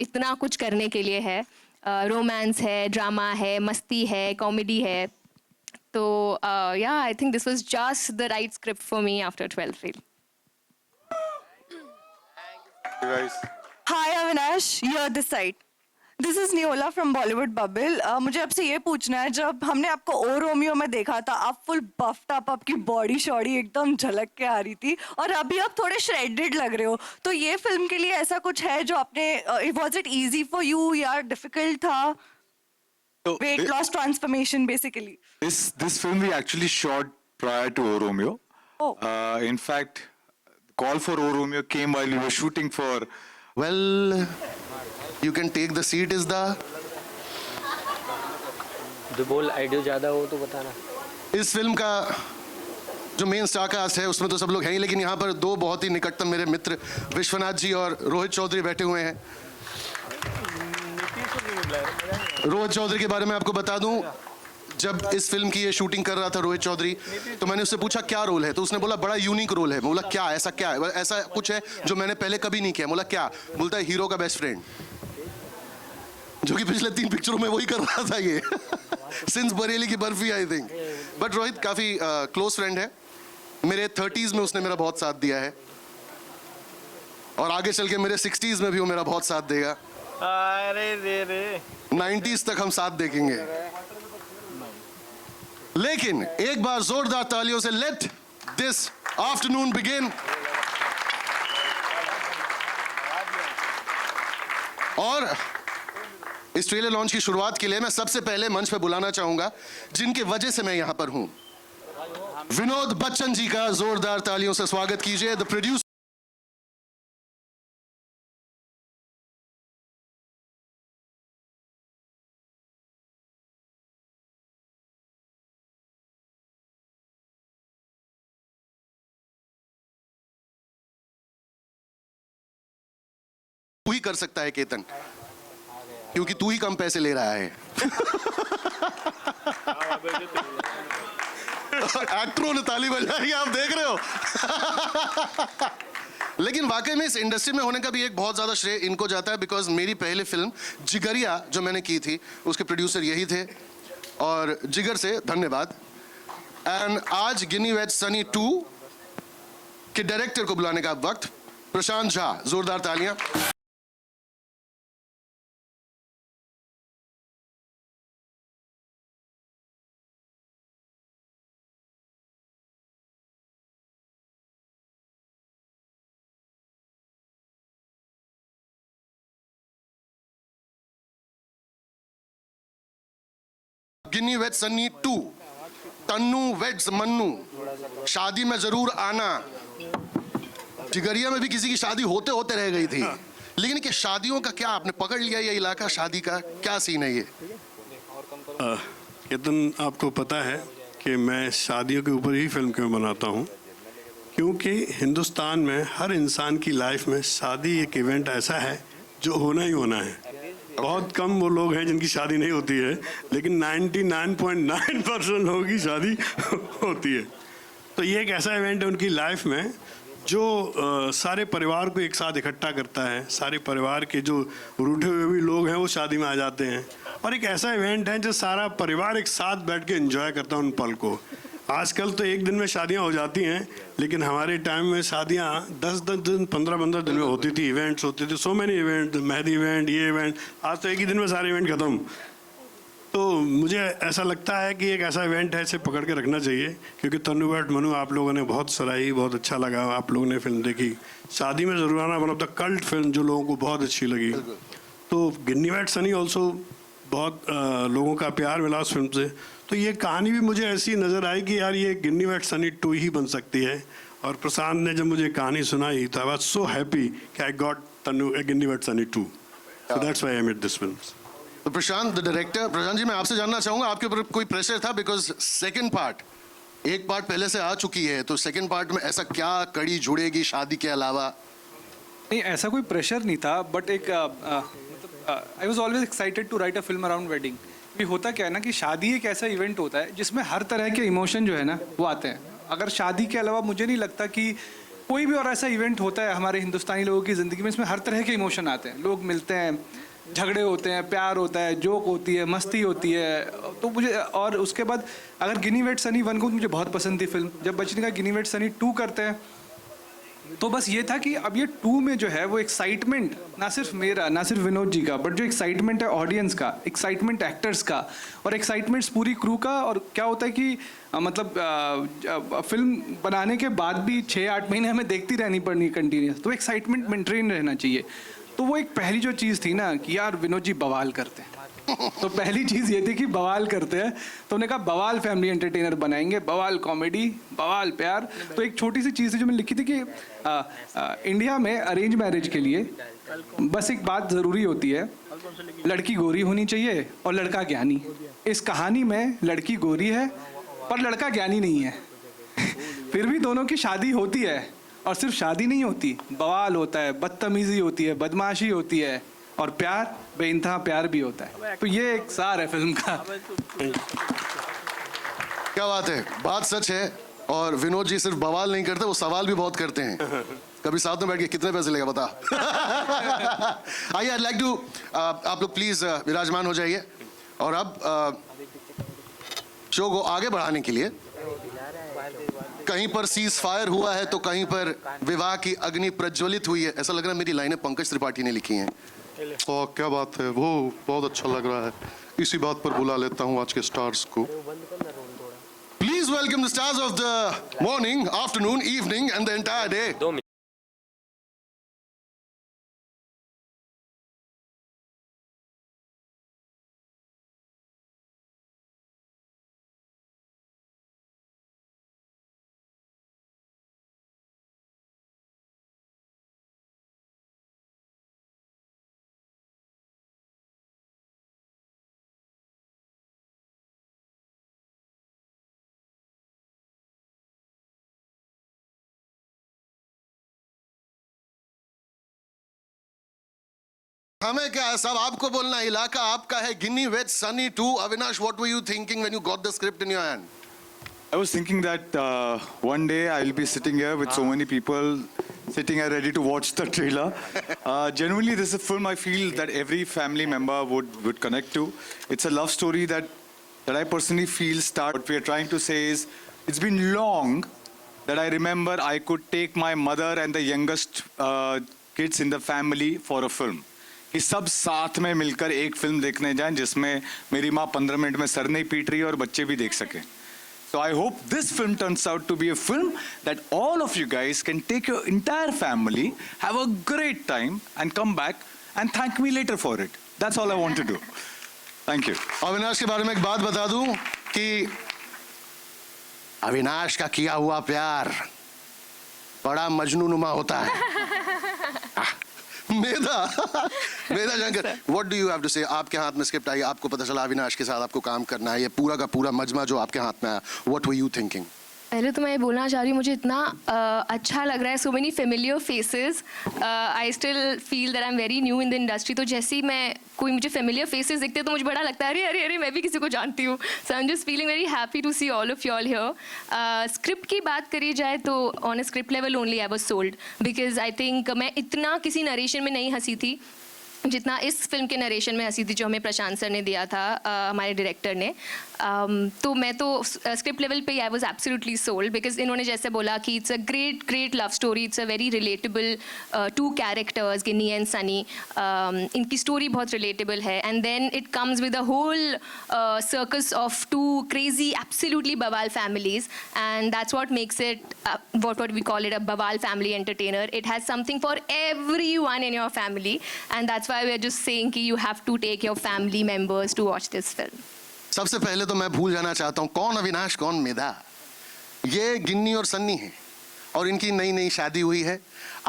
इतना कुछ करने के लिए है। रोमांस है, ड्रामा है, मस्ती है, कॉमेडी है। तो या आई think this was just the right script for me after 12th fail. guys. Hi Avinash, you're this side. This is Neola from Bollywood Bubble. मुझे आपसे ये पूछना है, जब हमने आपको ओ रोमियो में देखा था, आप फुल बफ्ड अप, आपकी बॉडी शॉडी एकदम झलक के आ रही थी, और अभी आप थोड़े श्रेडेड लग रहे हो। तो ये फिल्म के लिए ऐसा कुछ है जो आपने, was it easy for you या डिफिकल्ट था? So weight loss transformation basically. this film we actually shot prior to O Romeo. Oh. In fact, call for O Romeo came while we were shooting for. Well, you can take the seat is the. जो बोल audio ज़्यादा हो तो बताना। इस film का जो main star cast है उसमें तो सब लोग हैं ही, लेकिन यहाँ पर दो बहुत ही निकटतम मेरे मित्र विश्वनाथ जी और रोहित चौधरी बैठे हुए हैं। रोहित चौधरी के बारे में आपको बता दूं, जब इस फिल्म की ये शूटिंग कर रहा था रोहित चौधरी, तो मैंने उससे पूछा क्या रोल है, तो उसने बोला बड़ा यूनिक रोल है। मैं बोला क्या, ऐसा क्या है, ऐसा कुछ है जो मैंने पहले कभी नहीं किया। बोला क्या, बोलता है हीरो का बेस्ट फ्रेंड, जो कि पिछले 3 पिक्चरों में वही कर रहा था ये सिंस बरेली की barfi I think. But Rohit काफी क्लोज फ्रेंड है मेरे। 30s में उसने मेरा बहुत साथ दिया है, और आगे चल के मेरे 60s में भी वो मेरा बहुत साथ देगा। अरे रे रे 90s तक हम साथ देखेंगे। लेकिन एक बार जोरदार तालियों से लेट दिस आफ्टरनून बिगिन। और इस ट्रेलर लॉन्च की शुरुआत के लिए मैं सबसे पहले मंच पे बुलाना चाहूंगा जिनकी वजह से मैं यहां पर हूं, विनोद बच्चन जी का जोरदार तालियों से स्वागत कीजिए। द प्रोड्यूसर तू ही कर सकता है केतन, क्योंकि तू ही कम पैसे ले रहा है। एक्टरों ने ताली बजाई, आप देख रहे हो। लेकिन वाकई में इस इंडस्ट्री में होने का भी एक बहुत ज्यादा श्रेय इनको जाता है, बिकॉज मेरी पहली फिल्म जिगरिया जो मैंने की थी उसके प्रोड्यूसर यही थे, और जिगर से धन्यवाद। एंड आज गिनी वेज सनी 2 के डायरेक्टर को बुलाने का वक्त, प्रशांत झा, जोरदार तालियां। गिनी वेज सन्नी 2, तन्नू वेज मन्नू, शादी में जरूर आना। जिगरिया में भी किसी की शादी होते होते रह गई थी, लेकिन कि शादियों का क्या आपने पकड़ लिया ये इलाका, शादी का क्या सीन है ये? केतन, आपको पता है कि मैं शादियों के ऊपर ही फिल्म क्यों बनाता हूँ? क्योंकि हिंदुस्तान में हर इंसान की लाइफ में शादी एक इवेंट ऐसा है जो होना ही होना है। बहुत कम वो लोग हैं जिनकी शादी नहीं होती है, लेकिन 99.9% लोगों की शादी होती है। तो ये एक ऐसा इवेंट है उनकी लाइफ में जो सारे परिवार को एक साथ इकट्ठा करता है। सारे परिवार के जो रूठे हुए भी लोग हैं वो शादी में आ जाते हैं, और एक ऐसा इवेंट है जो सारा परिवार एक साथ बैठ के एंजॉय करता है उन पल को। आजकल तो एक दिन में शादियां हो जाती हैं, लेकिन हमारे टाइम में शादियां 10-10 दिन 15-15 दिन में होती थी, इवेंट्स होते थे, so many event, mehndi event, ये इवेंट। आज तो एक ही दिन में सारे इवेंट खत्म। तो मुझे ऐसा लगता है कि एक ऐसा इवेंट है, इसे पकड़ के रखना चाहिए। क्योंकि तन्नू वेड मन्नू आप लोगों ने बहुत सराही, बहुत अच्छा लगा, आप लोगों ने फिल्म देखी। शादी में ज़रूर आना, one of the cult film जो लोगों को बहुत अच्छी लगी। तो गिन्नी वेड सनी ऑल्सो बहुत लोगों का प्यार मिला उस फिल्म से। तो ये कहानी भी मुझे ऐसी नज़र आई कि यार ये गिन्नी वेड सनी 2 ही बन सकती है। और प्रशांत ने जब मुझे कहानी सुनाई तो आई वाज सो हैप्पी कि I got Tannu Ginny wed Sunny 2। So that's why I made this film. तो प्रशांत द डायरेक्टर, प्रशांत जी मैं आपसे जानना चाहूंगा आपके ऊपर कोई प्रेशर था? बिकॉज सेकंड पार्ट, एक पार्ट पहले से आ चुकी है, तो सेकंड पार्ट में ऐसा क्या कड़ी जुड़ेगी शादी के अलावा? नहीं, ऐसा कोई प्रेशर नहीं था, बट एक I was always excited to write a film around wedding. भी होता क्या है ना कि शादी एक ऐसा इवेंट होता है जिसमें हर तरह के इमोशन जो है ना वो आते हैं। अगर शादी के अलावा मुझे नहीं लगता कि कोई भी और ऐसा इवेंट होता है हमारे हिंदुस्तानी लोगों की ज़िंदगी में, इसमें हर तरह के इमोशन आते हैं, लोग मिलते हैं, झगड़े होते हैं, प्यार होता है, जोक होती है, मस्ती होती है। तो मुझे, और उसके बाद अगर गिनी वेट सनी 1 को मुझे बहुत पसंद थी फिल्म, जब बच्चन का गिनी वेट सनी 2 करते हैं तो बस ये था कि अब ये 2 में जो है वो एक्साइटमेंट ना सिर्फ मेरा, ना सिर्फ विनोद जी का, बट जो एक्साइटमेंट है ऑडियंस का, एक्साइटमेंट एक्टर्स का, और एक्साइटमेंट्स पूरी क्रू का। और क्या होता है कि मतलब फिल्म बनाने के बाद भी 6-8 महीने हमें देखती रहनी पड़नी कंटिन्यूस, तो एक्साइटमेंट मेंटेन रहना चाहिए। तो वो एक पहली जो चीज़ थी ना कि यार विनोद जी बवाल करते हैं, तो पहली चीज़ ये थी कि बवाल करते हैं, तो उन्होंने कहा बवाल फैमिली एंटरटेनर बनाएंगे, बवाल कॉमेडी, बवाल प्यार। तो एक छोटी सी चीज़ थी जो मैंने लिखी थी कि इंडिया में अरेंज मैरिज के लिए बस एक बात ज़रूरी होती है, लड़की गोरी होनी चाहिए और लड़का ज्ञानी। इस कहानी में लड़की गोरी है पर लड़का ज्ञानी नहीं है, फिर भी दोनों की शादी होती है, और सिर्फ शादी नहीं होती, बवाल होता है, बदतमीजी होती है, बदमाशी होती है, और प्यार, बेइंतहा प्यार भी होता है। तो ये एक सार है फिल्म का। क्या बात है, बात सच है। और विनोद जी सिर्फ बवाल नहीं करते, वो सवाल भी बहुत करते हैं। कभी साथ में बैठ के कितने पैसे लेगा बता। आइए, आई लाइक टू, आप लोग प्लीज विराजमान हो जाइए। और अब शो को आगे बढ़ाने के लिए कहीं पर सीज फायर हुआ है तो कहीं पर विवाह की अग्नि प्रज्वलित हुई है। ऐसा लग रहा है मेरी लाइनें पंकज त्रिपाठी ने लिखी हैं। और क्या बात है, वो बहुत अच्छा लग रहा है। इसी बात पर बुला लेता हूँ आज के स्टार्स को। Please welcome the stars of the morning, afternoon, evening and the entire day. हमें क्या है, सब आपको बोलना है, इलाका आपका है। Ginny weds Sunny 2, Avinash, what were you thinking when you got the script in your hand? I was thinking that one day I'll be sitting here with so many people sitting here ready to watch the trailer. Genuinely, this is a film I feel that every family member would connect to. It's a love story that I personally feel what we are trying to say is, it's been long that I remember I could take my mother and the youngest kids in the family for a film. कि सब साथ में मिलकर एक film देखने जाएं जिसमें मेरी माँ 15 मिनट में सर नहीं पीट रही है और बच्चे भी देख सकें। So I hope this film turns out to be a film that all of you guys can take your entire family, have a great time and come back and thank me later for it. That's all I want to do. Thank you. Avinash के बारे में एक बात बता दूं कि अविनाश का किया हुआ प्यार बड़ा मजनूनुमा होता है। Medha Shankar, what do you have to say? आपके हाथ में स्क्रिप्ट आई, आपको पता चला अविनाश के साथ आपको काम करना है, ये पूरा का पूरा मजमा जो आपके हाथ में आया, व्हाट वर यू थिंकिंग? पहले तो मैं ये बोलना चाह रही हूँ, मुझे इतना अच्छा लग रहा है, so many familiar faces. I still feel that I am very new in the industry, तो जैसे ही मैं कोई मुझे फेमिलियर फेसेस दिखते हैं तो मुझे बड़ा लगता है अरे अरे अरे मैं भी किसी को जानती हूँ। So I am just feeling very happy to see all of you all here. Script की बात करी जाए तो on a script level only I was sold, because I think मैं इतना किसी नरेशन में नहीं हंसी थी जितना इस फिल्म के नरेशन में हंसी थी जो हमें प्रशांत सर ने दिया था, हमारे डायरेक्टर ने। तो मैं तो स्क्रिप्ट लेवल पे I was absolutely sold, because इन्होंने जैसे बोला कि it's a great love story, it's a very relatable 2 characters Ginny and Sunny. इनकी स्टोरी बहुत रिलेटेबल है, and then it comes with a whole circus of 2 crazy absolutely बवाल families, and that's what makes it what we call it a बवाल family entertainer. It has something for everyone in your family, and that's why we are just saying कि you have to take your family members to watch this film. सबसे पहले तो मैं भूल जाना चाहता हूँ कौन अविनाश कौन मेधा। ये गिन्नी और सन्नी है और इनकी नई नई शादी हुई है।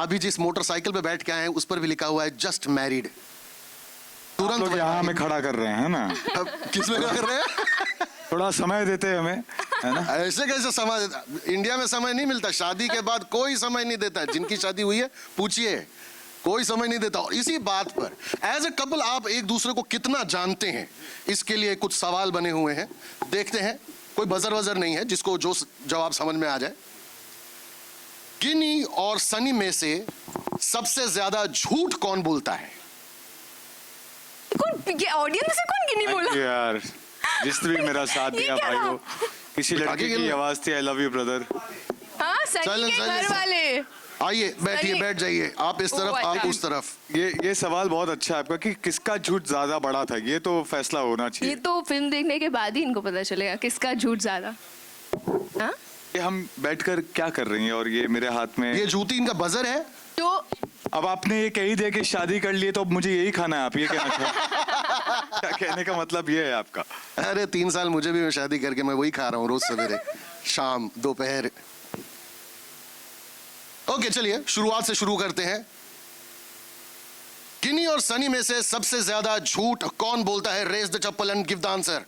अभी जिस मोटरसाइकिल पे बैठ के आए हैं उस पर भी लिखा हुआ है जस्ट मैरिड। तुरंत यहाँ हमें खड़ा कर रहे हैं ना। अब किस में खड़ा कर रहे हैं? थोड़ा समय देते हैं हमें, है ना? ऐसे कैसे समय देता? इंडिया में समय नहीं मिलता, शादी के बाद कोई समय नहीं देता। जिनकी शादी हुई है पूछिए, कोई समय नहीं देता। और इसी बात पर एज ए कपल आप एक दूसरे को कितना जानते हैं, इसके लिए कुछ सवाल बने हुए हैं, देखते हैं। कोई बजर वजर नहीं है, जिसको जो जवाब समझ में आ जाए। गिनी और सनी में से सबसे ज्यादा झूठ कौन बोलता है? कौन ये ऑडियंस में से कौन गिनी Thank बोला? you यार, जिसने भी मेरा साथ ये दिया क्या भाई रहा? को। किसी आगे लड़की गिन की लो। आवाज थी, आई लव यू ब्रदर। हाँ, सनी Silence, के घर silence. वाले। आइए बैठिए, सनी- बैठ जाइए। आप इस तरफ, अच्छा। आप उस तरफ। ये सवाल बहुत अच्छा है आपका कि किसका झूठ ज्यादा बड़ा था, ये तो फैसला होना ये चाहिए। तो फिल्म देखने के बाद ही इनको पता चलेगा किसका झूठ ज्यादा। हाँ? ये हम बैठकर क्या कर रही हैं और ये मेरे हाथ में। ये जूती इनका बजर है। तो अब आपने ये कह ही दिया कि शादी कर लिए तो अब मुझे यही खाना है, आप ये कहना चाहते क्या कहने का मतलब ये है आपका? अरे 3 साल मुझे भी शादी करके मैं वही खा रहा हूँ रोज सवेरे शाम दोपहर। ओके चलिए शुरुआत से शुरू करते हैं। गिनी और सनी में से सबसे ज्यादा झूठ कौन बोलता है? Raise the chappal and give the answer.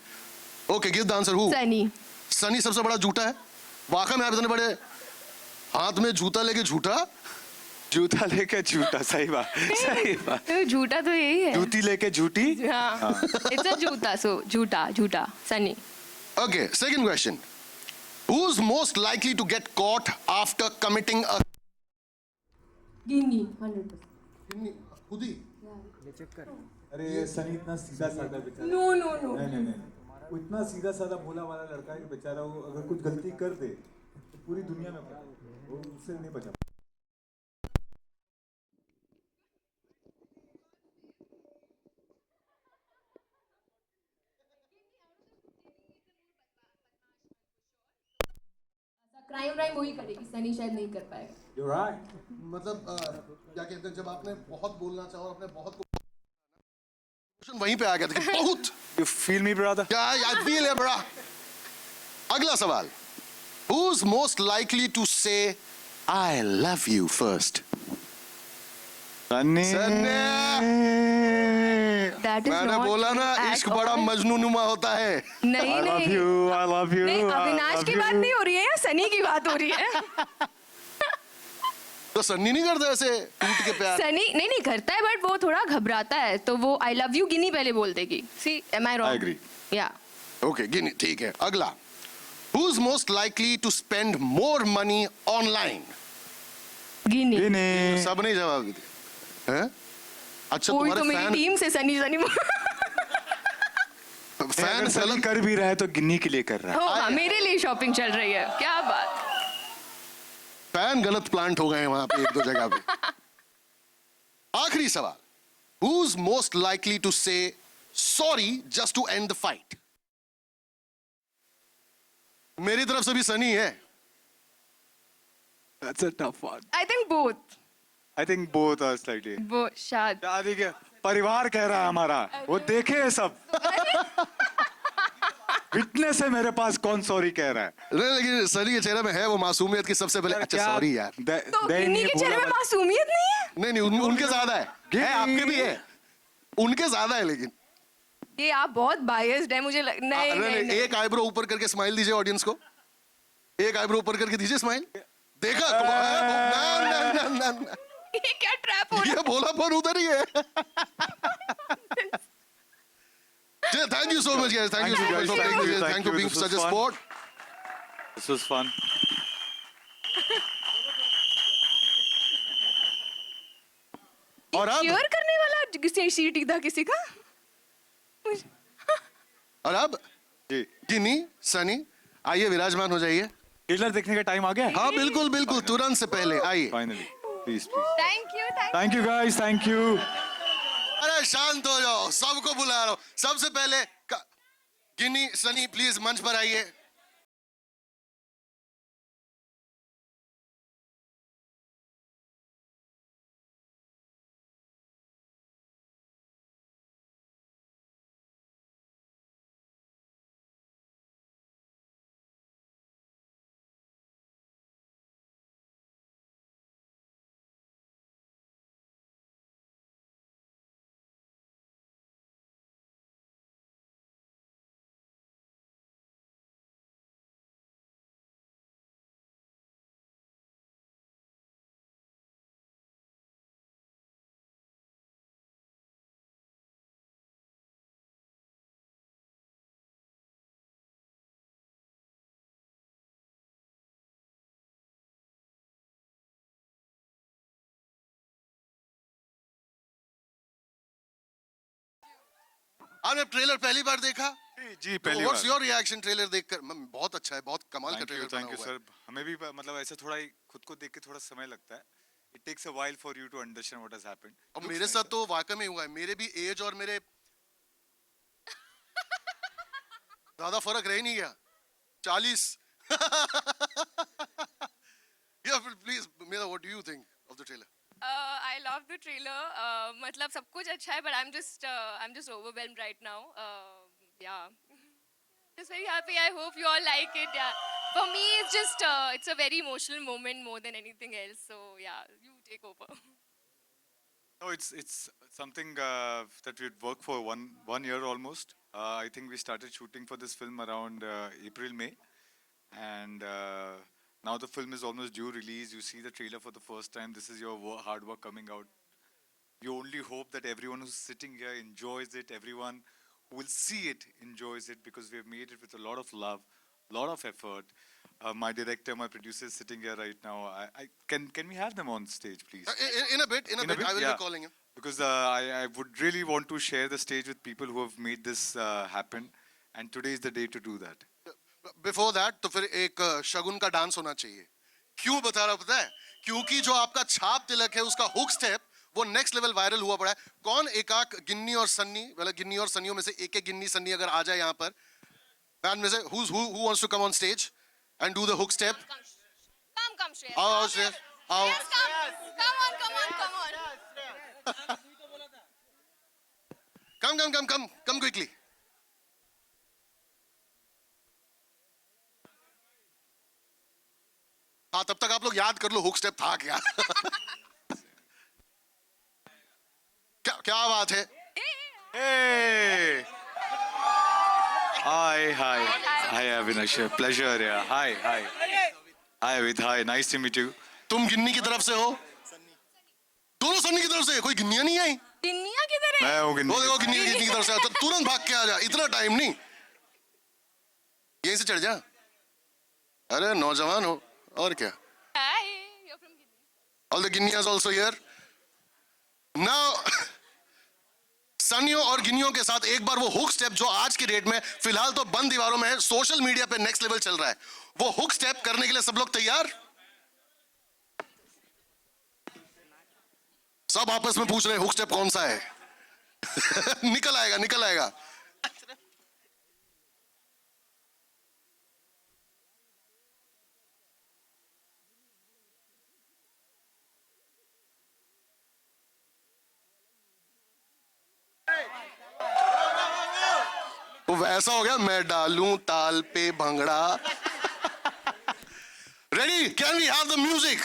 Okay give the answer. Who? Sunny. Sunny सबसे बड़ा झूठा है। वाकई में आप इतने बड़े हाथ में जूता लेके झूठा। जूता लेके झूठा, सही बात, सही बात। तो झूठा तो यही है। जूती लेके झूठी। हाँ, इट्स अ जूता, सो झूठा झूठा Sunny. Okay, second question. Who's most likely to get caught after committing a गिनी 100%। खुद ही? अरे सनी इतना सीधा साधा बेचारा। No no no. नहीं, वो इतना सीधा साधा भोला वाला लड़का है कि बेचारा वो अगर कुछ गलती कर दे तो पूरी दुनिया में पता है। वो उससे नहीं बचा। क्राइम वाइम वही करेगी, सनी शायद नहीं कर पाएगा। You're right. मतलब क्या कहते हैं जब आपने बहुत बोलना चाहा और आपने बहुत क्वेश्चन वहीं पे आ गया था कि बहुत। You feel me brother? क्या आई फील है बड़ा। अगला सवाल। Who's most likely to say I love you first? Sunny. That is मैंने not बोला ना true at इश्क बड़ा all। मजनूनुमा होता है। नहीं I love नहीं you, I love you. नहीं, I अविनाश love की you. बात नहीं हो रही है या सनी की बात हो रही है। तो सन्नी नहीं करता ऐसे टूट के प्यार? सनी नहीं करता है, बट वो थोड़ा घबराता है, तो वो आई लव यू गिनी पहले बोल देगी। See am I I wrong? agree. या ओके गिनी ठीक है। अगला। Who's most likely to spend more money online? गिनी। गिनी। सब नहीं जवाब दिए हैं? अच्छा कोई तुम्हारे तो मेरी फैन टीम से सनी सनी फैन अगर सनी गलत कर भी रहा है तो गिन्नी के लिए कर रहा है। हो, हाँ, मेरे लिए शॉपिंग चल रही है। क्या बात। फैन गलत प्लांट हो गए हैं वहां पे 1-2 जगह पे। आखिरी सवाल। Who's most likely to say sorry just to end the fight? मेरी तरफ से भी सनी है। That's a tough one. I think both. I think both are slightly. वो शायद शादी के परिवार कह रहा है हमारा, वो देखे है सब। विटनेस है मेरे पास, कौन सॉरी कह रहा है। नहीं लेकिन सनी के चेहरे में है वो मासूमियत की सबसे पहले। अच्छा सॉरी यार। तो गिनी के चेहरे में मासूमियत नहीं है। नहीं उनके ज्यादा है आपके भी है, उनके ज्यादा है लेकिन। ये आप बहुत बायस्ड है मुझे नहीं, नहीं। एक आईब्रो ऊपर करके स्माइल दीजिए ऑडियंस को। एक आईब्रो ऊपर करके दीजिए स्माइल। देखा ना, ना। ये क्या ट्रैप हो रहा ये भोलापन उधर ही है। Thank you so much guys, thank you so much for playing this, thank you being such a sport. This was fun. और अब cheer करने वाला किसी सीट था किसी का। और अब जी, गिनी सनी आइए विराजमान हो जाइए। ट्रेलर देखने का टाइम आ गया। हाँ बिल्कुल बिल्कुल तुरंत से पहले आइए। Finally, please please. Thank you thank you guys, thank you. अरे शांत हो जाओ, सबको बुला रहा हूँ। सबसे पहले गिनी सनी प्लीज मंच पर आइए। आपने ट्रेलर पहली बार देखा? जी पहली what's bar. Your reaction trailer देखकर? बहुत अच्छा है, बहुत कमाल का ट्रेलर बना थैंक यू हुआ है। सर। हमें भी मतलब ऐसा थोड़ा ही खुद को देख के थोड़ा समय लगता है। It takes a while for you to understand what has happened. और मेरे साथ तो वाकई में हुआ है, मेरे भी एज और मेरे ज्यादा फर्क रह ही नहीं गया, 40। या प्लीज मेरा, what do you think of the trailer? I love the trailer. मतलब सब कुछ अच्छा है, but I'm just overwhelmed right now. Yeah, just very happy. I hope you all like it. Yeah, for me it's a very emotional moment more than anything else. So yeah, you take over. No, it's something that we'd worked for one year almost. I think we started shooting for this film around April, May, and now the film is almost due release. You see the trailer for the first time. This is your hard work coming out. You only hope that everyone who's sitting here enjoys it. Everyone who will see it enjoys it because we have made it with a lot of love, lot of effort. My director, my producer is sitting here right now. Can we have them on stage, please? In a bit, I will yeah. be calling him. Because I would really want to share the stage with people who have made this happen, and today is the day to do that. Before that तो फिर एक शगुन का dance होना चाहिए। क्यों बता रहा पता है? क्योंकि जो आपका छाप तिलक है उसका हुक स्टेप वो नेक्स्ट लेवल वायरल हुआ पड़ा है। कौन एकाक गिन्नी और सन्नी, मतलब गिन्नी और सन्नियों में से एक एक गिन्नी सन्नी अगर आ जाए यहाँ पर बैंड में से, who wants to come on stage and do the hook step? Come, Shreya. आओ श्रेयस, आओ। Yes, come on. Come quickly. हाँ, तब तक आप लोग याद कर लो हुक स्टेप था क्या। क्या बात है? Hey! Hi, Avinash. Pleasure, yeah. Hi, Avid. Hi, nice to meet you. तुम गिन्नी की तरफ से हो? दोनों सन्नी की तरफ से? कोई गिन्नियां नहीं आई? गिन्नियाँ किधर है? मैं हूँ वो देखो गिन्नी की तरफ से, तो तुरंत भाग के आ जा, इतना टाइम नहीं। यहीं से चढ़ जा। अरे नौजवान हो और क्या? Hi, you're from Guinea. All the Guineas also here. Now, सनियों और गिनियों के साथ एक बार वो हुक स्टेप जो आज की डेट में फिलहाल तो बंद दीवारों में है, सोशल मीडिया पे नेक्स्ट लेवल चल रहा है, वो हुक स्टेप करने के लिए सब लोग तैयार? सब आपस में पूछ रहे हैं हुक स्टेप कौन सा है। निकल आएगा। वो वैसा हो गया, मैं डालूं ताल पे bhangra. Ready? Can we have the music?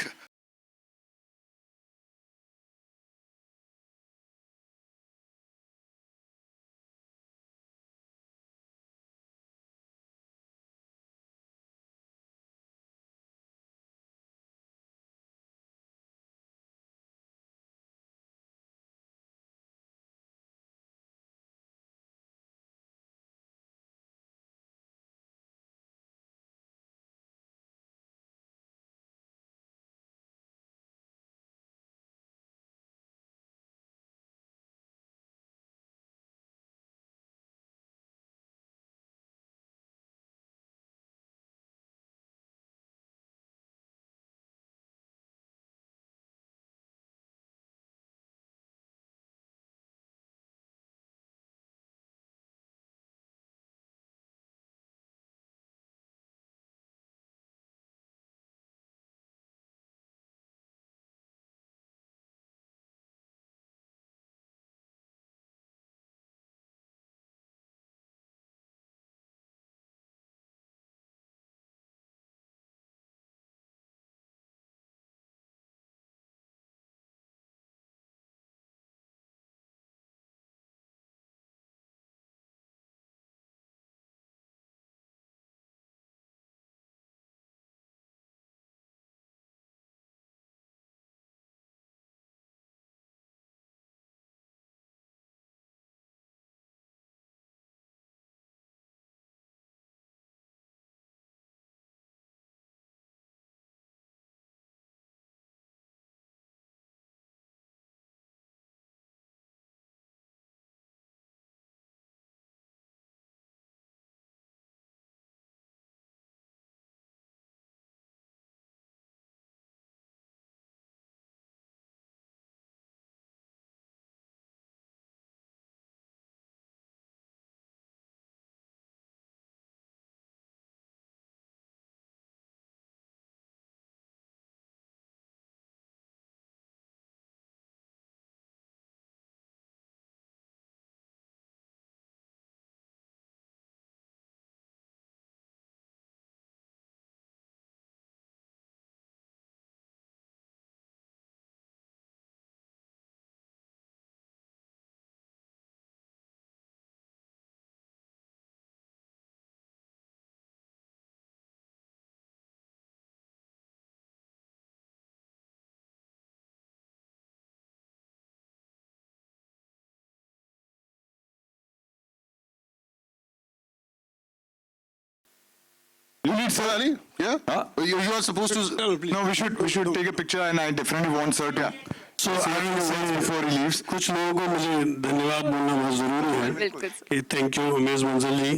You need sir. Ali? Yeah? Huh? You are supposed to... No, we should take a picture, and I definitely want sir to. So say a few words before he leaves. कुछ लोगों को मुझे धन्यवाद बोलना बहुत ज़रूरी है बिल्कुल सर। कि थैंक यू उमेश बंसल जी,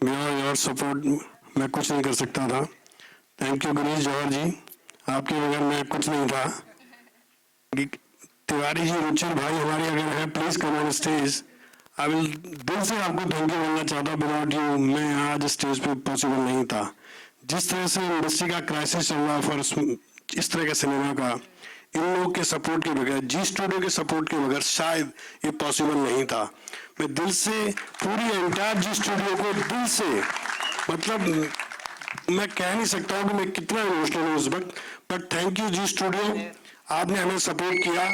बिना योर सपोर्ट मैं कुछ नहीं कर सकता था। थैंक यू गणेश जौहर जी, आपके बगैर मैं कुछ नहीं था। तिवारी जी, रुचिर भाई हमारे अगर है, please come on stage. I will दिल से आपको थैंक यू बोलना चाहता हूँ, विदाउट यू मैं आज स्टेज पे पॉसिबल नहीं था। जिस तरह से इंडस्ट्री का क्राइसिस चल रहा है फॉर इस तरह के सिनेमा का, इन लोगों के सपोर्ट के बगैर, जी स्टूडियो के सपोर्ट के बगैर शायद ये पॉसिबल नहीं था। मैं दिल से पूरी एंटायर जी स्टूडियो को दिल से, मतलब मैं कह नहीं सकता हूँ कि मैं कितना इमोशनल हूँ उस वक्त, but thank you Zee studio, आपने हमें सपोर्ट किया।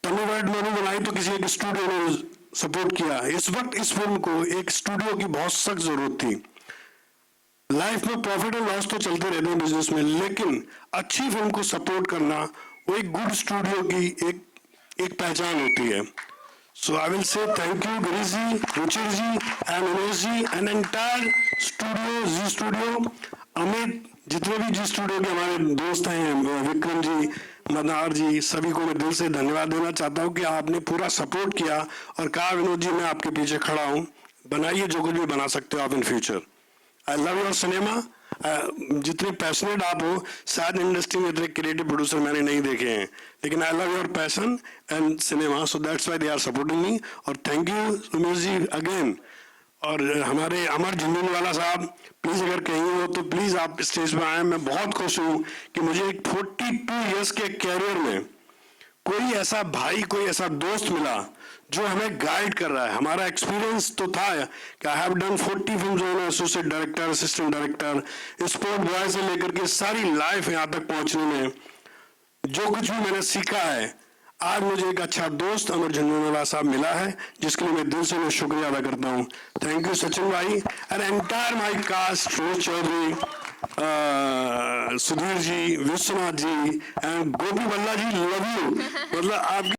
तमिलनाडु मूवी बनाई तो किसी एक स्टूडियो ने सपोर्ट किया। इस वक्त इस फिल्म को एक स्टूडियो की बहुत सख्त जरूरत थी। लाइफ में प्रॉफिट एंड लॉस तो चलते रहते हैं बिजनेस में, लेकिन अच्छी फिल्म को सपोर्ट करना वो एक गुड स्टूडियो की एक पहचान होती है। So I will say thank you Girish ji, Ruchir ji and Umesh ji and entire studio, Zee studio, Amit, जितने भी जी स्टूडियो के हमारे दोस्त हैं, विक्रम जी, मदार जी, सभी को मैं दिल से धन्यवाद देना चाहता हूँ कि आपने पूरा सपोर्ट किया और कहा विनोद जी मैं आपके पीछे खड़ा हूँ, बनाइए जो कुछ भी बना सकते हो आप in future. I love your cinema. जितने पैशनेट आप हो, शायद इंडस्ट्री में इतने क्रिएटिव प्रोड्यूसर मैंने नहीं देखे हैं, लेकिन I love your passion and cinema, so that's why they are supporting me. और thank you Umesh ji again. और हमारे अमर झुंझुनवाला साहब, प्लीज अगर कहीं हो तो प्लीज आप स्टेज पे आए। मैं बहुत खुश हूँ कि मुझे एक 42 इयर्स के कैरियर में कोई ऐसा भाई, कोई ऐसा दोस्त मिला जो हमें गाइड कर रहा है। हमारा एक्सपीरियंस तो था कि I have done 40 films as associate director, assistant director, spot boy से लेकर के सारी लाइफ यहाँ तक पहुंचने में जो कुछ भी मैंने सीखा है, आज मुझे एक अच्छा दोस्त अमर झुंझुनवाला साहब मिला है, जिसके लिए मैं दिल से मैं शुक्रिया अदा करता हूँ। थैंक यू सचिन भाई and entire my cast, Rohit Chaudhary, Sudhir ji, Vishwanath ji and Gopi Balla ji, love you. मतलब आप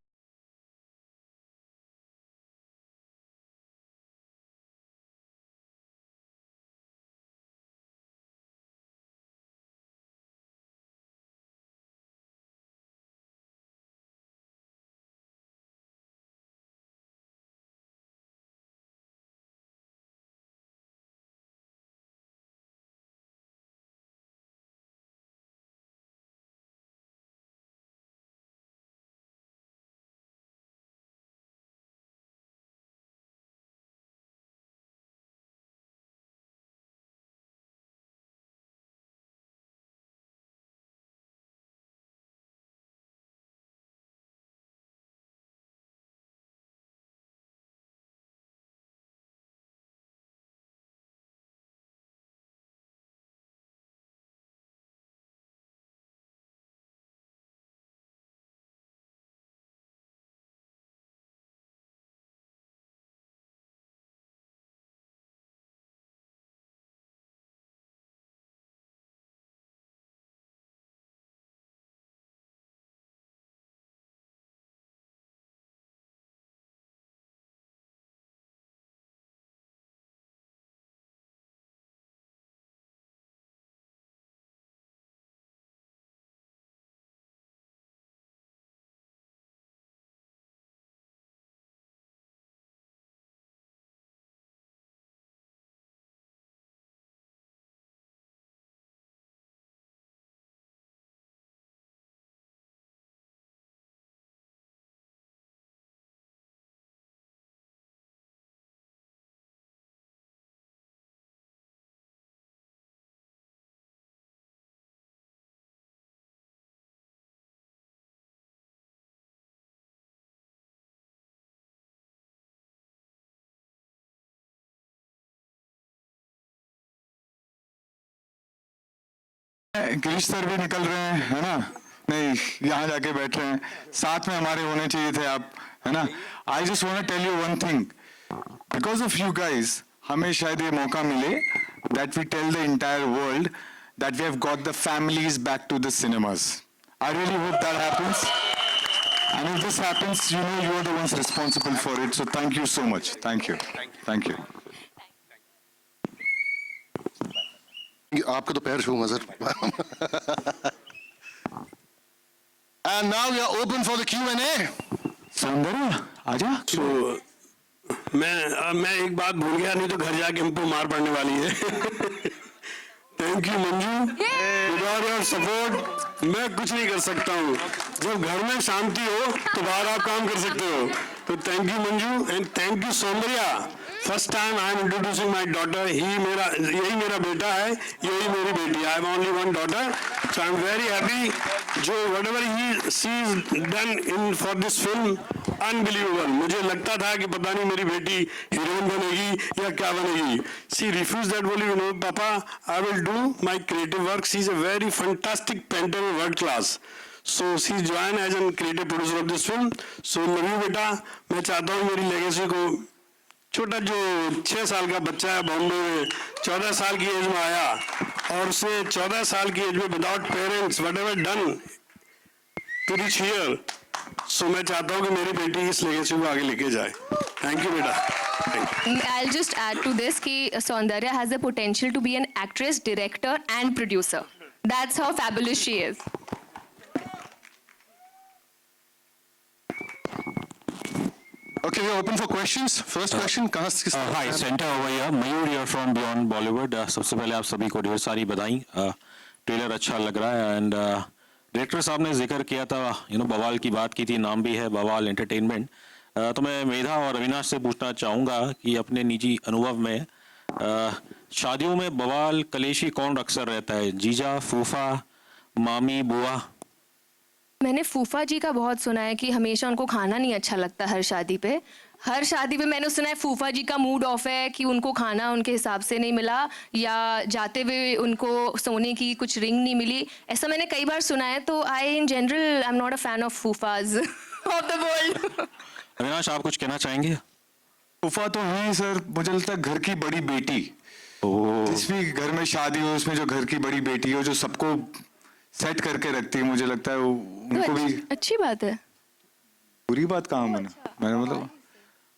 गिरीश सर भी निकल रहे हैं, है ना? नहीं, यहाँ जाके बैठ रहे हैं, साथ में हमारे होने चाहिए थे आप, है ना? I just want to tell you one thing, because of you guys हमें शायद ये मौका मिले that we tell the entire world that we have got the families back to the cinemas. I really hope that happens, and if this happens, you know you are the ones responsible for it. So thank you so much. Thank you. Thank you. आपका तो पैर छूंगा sir. And now we are open for the Q&A. सौंदर्य आजा. तो मैं एक बात भूल गया, नहीं तो घर जाके हमको मार पड़ने वाली है. Thank you Manju, without your support मैं कुछ नहीं कर सकता हूँ. जब घर में शांति हो तो बाहर आप काम कर सकते हो. तो thank you Manju and thank you Soundarya. First time I am introducing my daughter. यही मेरा बेटा है, यही मेरी बेटी. I have only one daughter, so I am very happy. जो whatever he she is done in for this film, unbelievable. मुझे लगता था कि पता नहीं मेरी बेटी हीरोइन बनेगी या क्या बनेगी. शी रिफ्यूज दैट, बोली no papa I will do my creative work. She is a very fantastic painter, world class. So she join as an creative producer of this film. So love you बेटा. मैं चाहता हूँ मेरी legacy को, छोटा जो 6 साल का बच्चा है बॉम्बे में, 14 साल की एज में आया और उसे 14 साल की एज में without parents whatever done to reach here. सो मैं चाहता हूँ कि मेरी बेटी इस लेगेसी को आगे लेके जाए. थैंक यू बेटा. I'll just add to this कि Saundarya has the potential to be an actress, director and producer. That's how fabulous she is. Okay, we are open for questions. First question, कहाँ से? Hi centre over here. Mayur here from beyond Bollywood. सबसे पहले आप सभी को ढेर सारी बधाई. ट्रेलर अच्छा लग रहा है एंड डायरेक्टर साहब ने जिक्र किया था, बवाल की बात की थी, नाम भी है बवाल एंटरटेनमेंट. तो मैं मेधा और अविनाश से पूछना चाहूँगा कि अपने निजी अनुभव में शादियों में बवाल कलेशी कौन अक्सर रहता है, जीजा, फूफा, मामी, बुआ? मैंने फूफा जी का बहुत सुना है कि हमेशा उनको खाना नहीं अच्छा लगता. हर शादी पे मैंने सुना है फूफा जी का मूड ऑफ है कि उनको खाना उनके हिसाब से नहीं मिला या जाते हुए उनको सोने की कुछ रिंग नहीं मिली. ऐसा मैंने कई बार सुना है. तो I in general I am not a fan of phuphas of the world. Avinash, आप कुछ कहना चाहेंगे? फूफा तो है सर, मुझे लगता है घर की बड़ी बेटी. जिस भी घर में शादी हो उसमें जो घर की बड़ी बेटी हो जो सबको सेट करके रखती है, मुझे लगता है उनको भी अच्छी बात है. बुरी बात कहाँ मैंने मतलब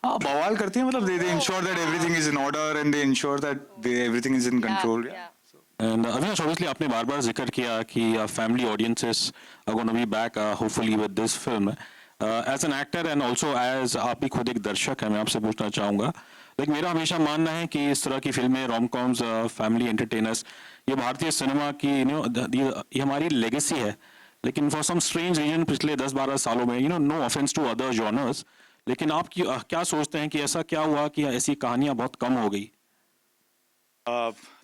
हाँ बवाल करती है, मतलब they ensure that everything is in order and they ensure that everything is in control. And Avinash, obviously आपने बार बार जिक्र किया कि family audiences are gonna be back hopefully with this film. As an actor and also as आप भी खुद एक दर्शक है, मैं आपसे पूछना चाहूँगा, लेकिन मेरा हमेशा मानना है कि इस तरह की फिल्में, रोम कॉम्स, फैमिली एंटरटेनर्स, ये भारतीय सिनेमा की ये हमारी लेगेसी है. लेकिन फॉर सम स्ट्रेंज रीजन पिछले 10-12 सालों में, no offence to other genres, लेकिन आप क्या सोचते हैं कि ऐसा क्या हुआ कि ऐसी कहानियां बहुत कम हो गई?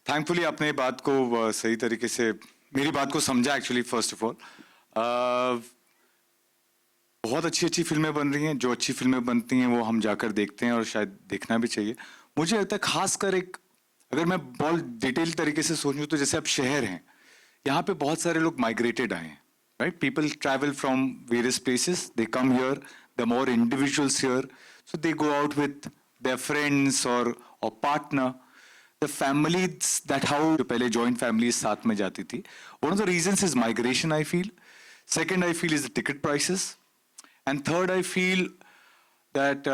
थैंकफुली आपने बात को सही तरीके से मेरी बात को समझा. एक्चुअली फर्स्ट ऑफ ऑल बहुत अच्छी फिल्में बन रही हैं. जो अच्छी फिल्में बनती हैं वो हम जाकर देखते हैं और शायद देखना भी चाहिए. मुझे लगता है खासकर अगर मैं बहुत डिटेल तरीके से सोचूं तो जैसे अब शहर हैं, यहाँ पे बहुत सारे लोग माइग्रेटेड आए हैं, right? People travel from various places, they come here, the more individuals here, so they go out with their friends और partner. The families that how जो पहले जॉइंट फैमिलीज साथ में जाती थी, one of the reasons is migration I feel. Second I feel is the ticket prices. And third I feel that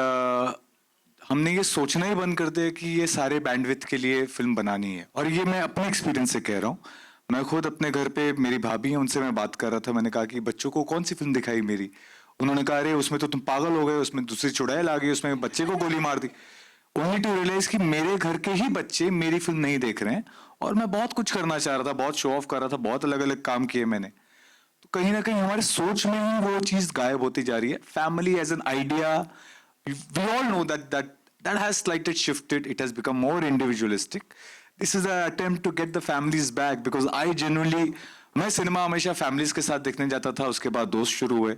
हमने ये सोचना ही बंद कर दिया कि ये सारे बैंडविड्थ के लिए फिल्म बनानी है. और ये मैं अपने एक्सपीरियंस से कह रहा हूँ. मैं खुद अपने घर पे, मेरी भाभी है, उनसे मैं बात कर रहा था. मैंने कहा कि बच्चों को कौन सी फिल्म दिखाई मेरी? उन्होंने कहा अरे उसमें तो तुम पागल हो गए, उसमें दूसरी चुड़ैल आ गई, उसमें बच्चे को गोली मार दी. ओनली टू रियलाइज कि मेरे घर के ही बच्चे मेरी फिल्म नहीं देख रहे हैं. और मैं बहुत कुछ करना चाह रहा था, बहुत शो ऑफ कर रहा था, बहुत अलग अलग काम किए मैंने. तो कहीं ना कहीं हमारे सोच में ही वो चीज गायब होती जा रही है. Family as an idea, we all know that has slightly shifted. It has become more individualistic. This is an attempt to get the families back because I genuinely, मैं सिनेमा हमेशा फैमिलीज के साथ देखने जाता था. उसके बाद दोस्त शुरू हुए.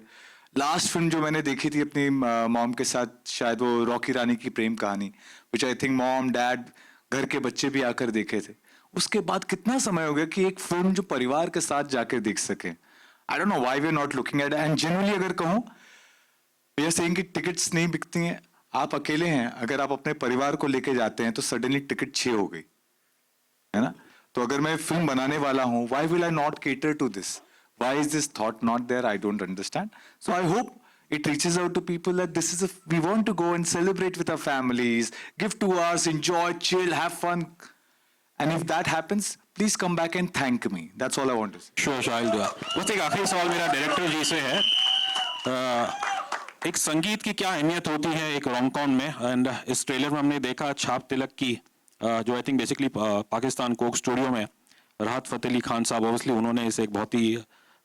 लास्ट फिल्म जो मैंने देखी थी अपनी मॉम के साथ, शायद वो रॉकी रानी की प्रेम कहानी, which I think mom, dad, घर के बच्चे भी आकर देखे थे. उसके बाद कितना समय हो गया कि एक फिल्म जो परिवार के साथ जाकर देख सके. I don't know why we are not looking at it. And genuinely अगर कहूँ, ये सेइंग कि टिकट्स नहीं बिकती हैं, आप अकेले हैं, अगर आप अपने परिवार को लेके जाते हैं तो सडनली टिकट 6 हो गई, है ना? तो अगर मैं फिल्म बनाने वाला हूँ, why will I not cater to this? Why is this thought not there? I don't understand. So I hope it reaches out to people that this is we want to go and celebrate with our families, give 2 hours, enjoy, chill, have fun. And if that happens, please come back and thank me. That's all I want to say. Sure I will do. बस एक आखिरी सवाल मेरा director जी से है। एक संगीत की क्या अहमियत होती है एक रोम-कॉम में? एंड इस ट्रेलर में हमने देखा छाप तिलक की, जो I think basically Pakistan Coke studio में राहत फ़तेह अली खान साहब ऑब्वियसली उन्होंने इसे एक बहुत ही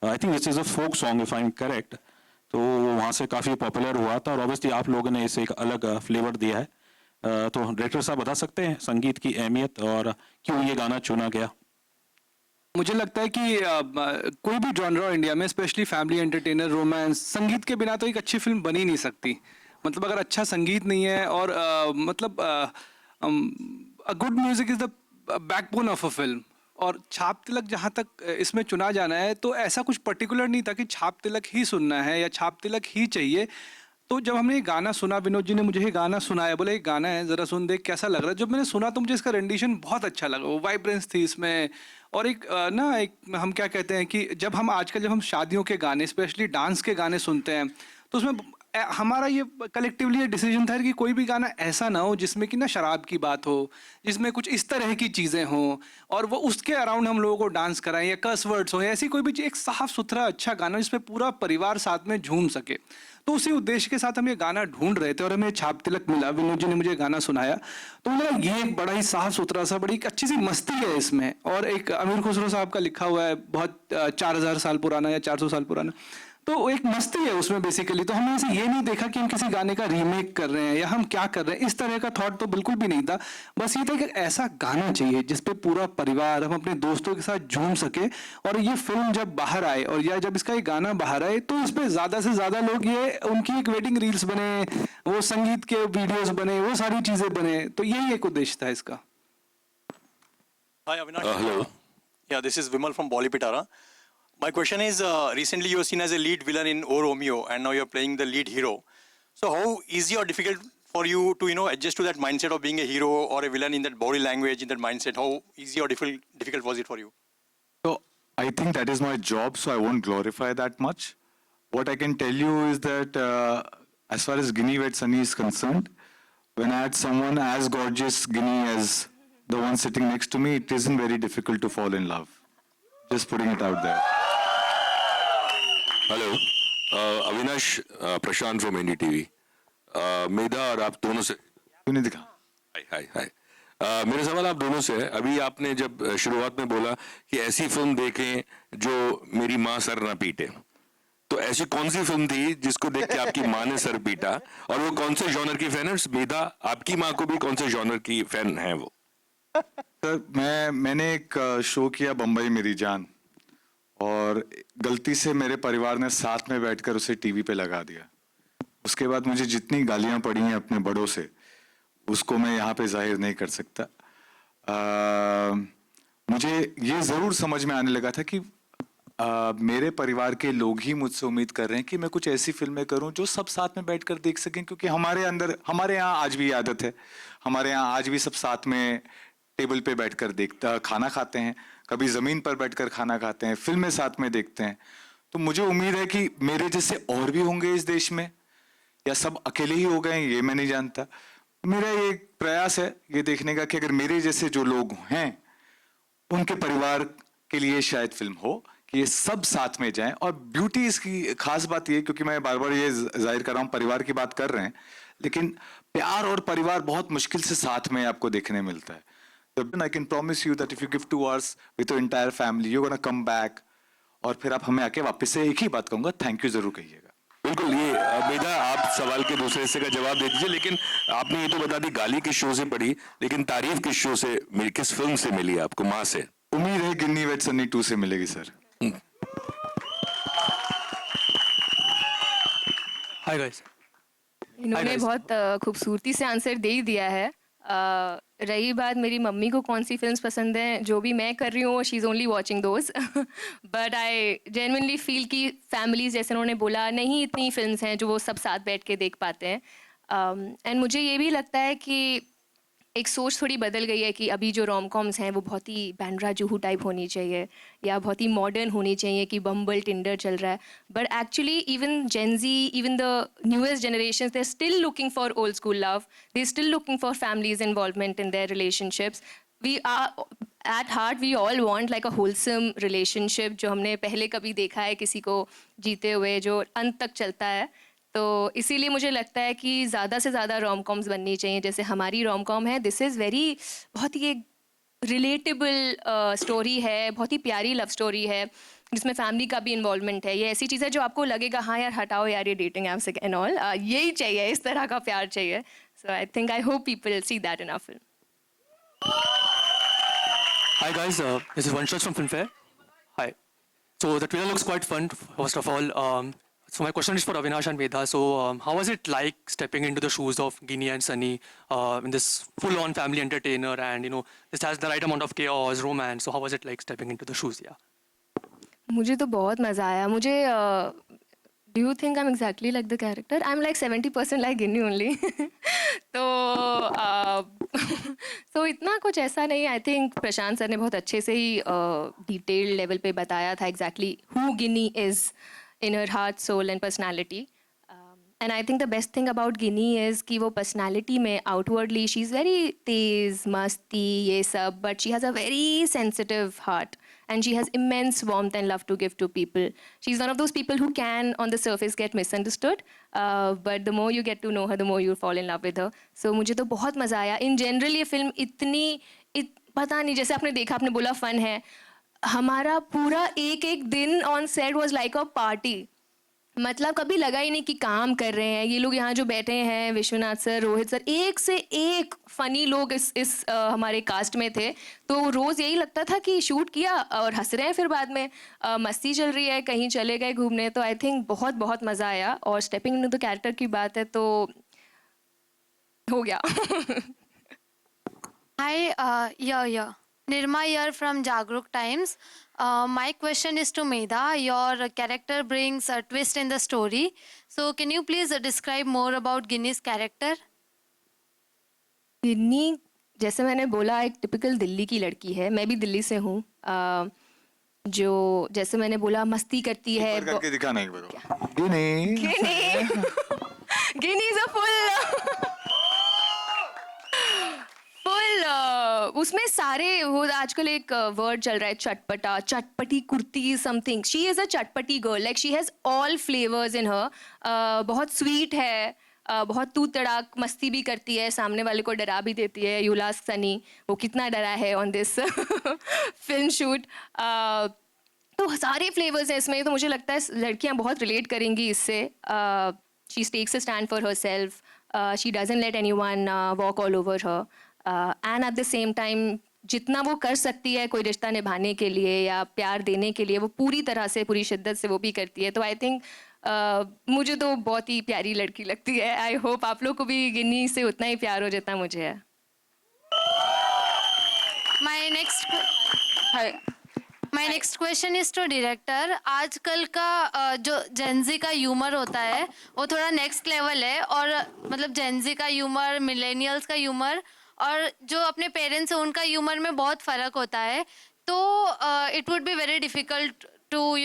I think this is a folk song if I am correct, तो वहाँ से काफ़ी पॉपुलर हुआ था और ऑब्वियसली आप लोगों ने इसे एक अलग फ्लेवर दिया है। तो डायरेक्टर साहब बता सकते हैं संगीत की अहमियत और क्यों ये गाना चुना गया? मुझे लगता है कि कोई भी जॉनरा इंडिया में स्पेशली फैमिली एंटरटेनर रोमांस, संगीत के बिना तो एक अच्छी फिल्म बन ही नहीं सकती। मतलब अगर अच्छा संगीत नहीं है और मतलब a good music is the backbone of a film. और छाप तिलक जहाँ तक इसमें चुना जाना है तो ऐसा कुछ पर्टिकुलर नहीं था कि छाप तिलक ही सुनना है या छाप तिलक ही चाहिए। तो जब हमने ये गाना सुना, विनोद जी ने मुझे ये गाना सुनाया, बोले एक गाना है ज़रा सुन देख कैसा लग रहा है। जब मैंने सुना तो मुझे इसका रेंडिशन बहुत अच्छा लगा, वो वाइब्रेंस थी इसमें। और एक ना एक हम क्या कहते हैं कि जब हम शादियों के गाने स्पेशली डांस के गाने सुनते हैं तो उसमें हमारा ये कलेक्टिवली ये डिसीजन था कि कोई भी गाना ऐसा ना हो जिसमें कि ना शराब की बात हो, जिसमें कुछ इस तरह की चीज़ें हों और वो उसके अराउंड हम लोगों को डांस कराएं या कर्स वर्ड्स हो या ऐसी कोई भी एक साफ सुथरा अच्छा गाना जिसमें पूरा परिवार साथ में झूम सके। तो उसी उद्देश्य के साथ हम ये गाना ढूंढ रहे थे और हमें छाप तिलक मिला, विनोद जी ने मुझे गाना सुनाया तो मुझे ये एक बड़ा ही साफ सुथरा सा बड़ी एक अच्छी सी मस्ती है इसमें। और एक अमीर खुसरो साहब का लिखा हुआ है बहुत 4000 साल पुराना या 400 साल पुराना, तो एक मस्ती है उसमें बेसिकली। तो हमने इसे ये नहीं देखा कि हम किसी गाने का रीमेक कर रहे हैं या हम क्या कर रहे हैं, इस तरह का थॉट तो बिल्कुल भी नहीं था। बस ये था कि ऐसा गाना चाहिए जिसपे पूरा परिवार हम अपने दोस्तों के साथ झूम सके। और ये फिल्म जब बाहर आए और या जब इसका ये गाना बाहर आए तो इस पर ज़्यादा से ज़्यादा लोग ये उनकी एक वेडिंग रील्स बने, वो संगीत के वीडियोस बने, वो सारी चीज़ें बने। तो यही एक उद्देश्य था इसका। Hi, Avinash. Hello. Yeah, this is Vimal from Bollypitara. My question is, recently you were seen as a lead villain in O Romeo, and now you're playing the lead hero. So how easy or difficult for you to, adjust to that mindset of being a hero or a villain in that body language, in that mindset? How easy or difficult was it for you? So I think that is my job, so I won't glorify that much. What I can tell you is that as far as Ginny Wed Sunny is concerned, when I had someone as gorgeous Ginny as the one sitting next to me, it isn't very difficult to fall in love. Just putting it out there. Hello Avinash, Prashant from NDTV. Medha और आप दोनों से तूने दिखा हाय हाय हाय मेरा सवाल आप दोनों से है। अभी आपने जब शुरुआत में बोला कि ऐसी फिल्म देखें जो मेरी माँ सर ना पीटे, तो ऐसी कौन सी फिल्म थी जिसको देख के आपकी माँ ने सर पीटा और वो कौन से जॉनर की फैन है? मेधा, आपकी माँ को भी कौन से जॉनर की फैन है वो? सर मैंने एक शो किया बम्बई मेरी जान, और गलती से मेरे परिवार ने साथ में बैठकर उसे टीवी पे लगा दिया। उसके बाद मुझे जितनी गालियां पड़ी हैं अपने बड़ों से उसको मैं यहाँ पे जाहिर नहीं कर सकता। मुझे ये ज़रूर समझ में आने लगा था कि मेरे परिवार के लोग ही मुझसे उम्मीद कर रहे हैं कि मैं कुछ ऐसी फिल्में करूं जो सब साथ में बैठकर देख सकें, क्योंकि हमारे यहाँ आज भी आदत है, हमारे यहाँ आज भी सब साथ में टेबल पे बैठकर खाना खाते हैं, कभी ज़मीन पर बैठकर खाना खाते हैं, फिल्में साथ में देखते हैं। तो मुझे उम्मीद है कि मेरे जैसे और भी होंगे इस देश में, या सब अकेले ही हो गए ये मैं नहीं जानता। मेरा ये प्रयास है ये देखने का कि अगर मेरे जैसे जो लोग हैं उनके परिवार के लिए शायद फिल्म हो कि ये सब साथ में जाएं। और ब्यूटी इसकी खास बात ये, क्योंकि मैं बार बार ये जाहिर कर रहा हूँ परिवार की बात कर रहे हैं, लेकिन प्यार और परिवार बहुत मुश्किल से साथ में आपको देखने मिलता है। I can promise you that if you give 2 hours with your entire family, you're gonna come back, और फिर आप हमें आके वापस से एक ही बात कहूंगा, थैंक यू जरूर कहिएगा। बिल्कुल। ये मेधा, आप सवाल के दूसरे हिस्से का जवाब दे दीजिए, लेकिन आपने ये तो बता दी गाली किस शो से पड़ी, लेकिन तारीफ किस शो से, किस फिल्म से मिली आपको माँ से? उम्मीद है गिन्नी वेड सन्नी 2 से मिलेगी सर। Hi guys. इन्होंने बहुत खूबसूरती से आंसर दे ही दिया है। रही बात मेरी मम्मी को कौन सी फिल्म्स पसंद हैं, जो भी मैं कर रही हूँ she is only watching those, but I genuinely feel कि फैमिलीज जैसे उन्होंने बोला नहीं इतनी फिल्म्स हैं जो वो सब साथ बैठ के देख पाते हैं। एंड मुझे ये भी लगता है कि एक सोच थोड़ी बदल गई है कि अभी जो रोम कॉम्स हैं वो बहुत ही बैंड्रा जूहू टाइप होनी चाहिए या बहुत ही मॉडर्न होनी चाहिए कि बम्बल टिंडर चल रहा है, but actually even Gen Z, even the newest generation, they are still looking for old school love, they are still looking for families involvement in their relationships. At heart we all want like a wholesome relationship, जो हमने पहले कभी देखा है किसी को जीते हुए, जो अंत तक चलता है. तो इसीलिए मुझे लगता है कि ज़्यादा से ज़्यादा रोम कॉम्स बननी चाहिए, जैसे हमारी रोम कॉम है. दिस इज़ वेरी, बहुत ही एक रिलेटेबल स्टोरी है, बहुत ही प्यारी लव स्टोरी है जिसमें फैमिली का भी इन्वॉल्वमेंट है. ये ऐसी चीज़ है जो आपको लगेगा हाँ यार हटाओ यार ये डेटिंग ऐप्स एंड ऑल, यही चाहिए, इस तरह का प्यार चाहिए. So I think, I hope people see that in our film. Hi guys, this is Vanshaj from Filmfare. Hi. So the trailer looks quite fun, first of all. So my question is for Avinash and Medha. So how was it like stepping into the shoes of Ginny and Sunny in this full-on family entertainer, and you know this has the right amount of chaos, romance. So how was it like stepping into the shoes? Yeah. मुझे तो बहुत मज़ा आया. मुझे do you think I am exactly like the character? I am like 70% like Ginni only. तो तो इतना कुछ ऐसा नहीं. आई थिंक प्रशांत सर ने बहुत अच्छे से ही डिटेल लेवल पे बताया था exactly who Ginny is in her heart, soul and personality. And I think the best thing about Ginny is कि वो पर्सनैलिटी में आउटवर्डली शी इज़ वेरी तेज़, मस्ती, ये सब, but she has a very sensitive heart and she has immense warmth and love to give to people. She's one of those people who can on the surface get misunderstood, but the more you get to know her, the more you fall in love with her. So मुझे तो बहुत मज़ा आया. In general ये film पता नहीं, जैसे आपने देखा, आपने बोला फन है, हमारा पूरा एक दिन on set was like a party. मतलब कभी लगा ही नहीं कि काम कर रहे हैं. ये लोग यहाँ जो बैठे हैं, विश्वनाथ सर, रोहित सर, एक से एक फ़नी लोग इस हमारे कास्ट में थे. तो रोज़ यही लगता था कि शूट किया और हंस रहे हैं, फिर बाद में मस्ती चल रही है, कहीं चले गए घूमने. तो आई थिंक बहुत बहुत मज़ा आया. और स्टेपिंग इनटू द कैरेक्टर की बात है तो हो गया. Hi, Nirma here from Jagruk Times. My question is to Medha. Your character brings a twist in the story. So can you please describe more about Ginny's character? गिन्नी, जैसे मैंने बोला, एक टिपिकल दिल्ली की लड़की है. मैं भी दिल्ली से हूँ. जो जैसे मैंने बोला मस्ती करती है. करके दिखाना एक बार. गिनी इज अ फुल उसमें सारे वो आजकल एक वर्ड चल रहा है चटपटा, चटपटी kurti something. She is a चटपटी girl, like she has all flavours in her. बहुत स्वीट है, बहुत तू तड़ाक मस्ती भी करती है, सामने वाले को डरा भी देती है. यू लास्क सनी, वो कितना डरा है ऑन दिस फिल्म शूट. तो सारे फ्लेवर्स हैं इसमें. तो मुझे लगता है लड़कियां बहुत रिलेट करेंगी इससे. She takes a stand for herself. She doesn't let anyone walk all over her. And at the same time जितना वो कर सकती है कोई रिश्ता निभाने के लिए या प्यार देने के लिए, वो पूरी तरह से, पूरी शिद्दत से वो भी करती है. तो आई थिंक मुझे तो बहुत ही प्यारी लड़की लगती है. आई होप आप लोग को भी गिन्नी से उतना ही प्यार हो जितना मुझे है. My next question is to director. आजकल का जो जेनजी का ह्यूमर होता है वो थोड़ा नेक्स्ट लेवल है. और मतलब जेनजी का ह्यूमर, मिलेनियल्स का ह्यूमर और जो अपने पेरेंट्स हैं उनका ह्यूमर में बहुत फ़र्क होता है. तो it would be very difficult to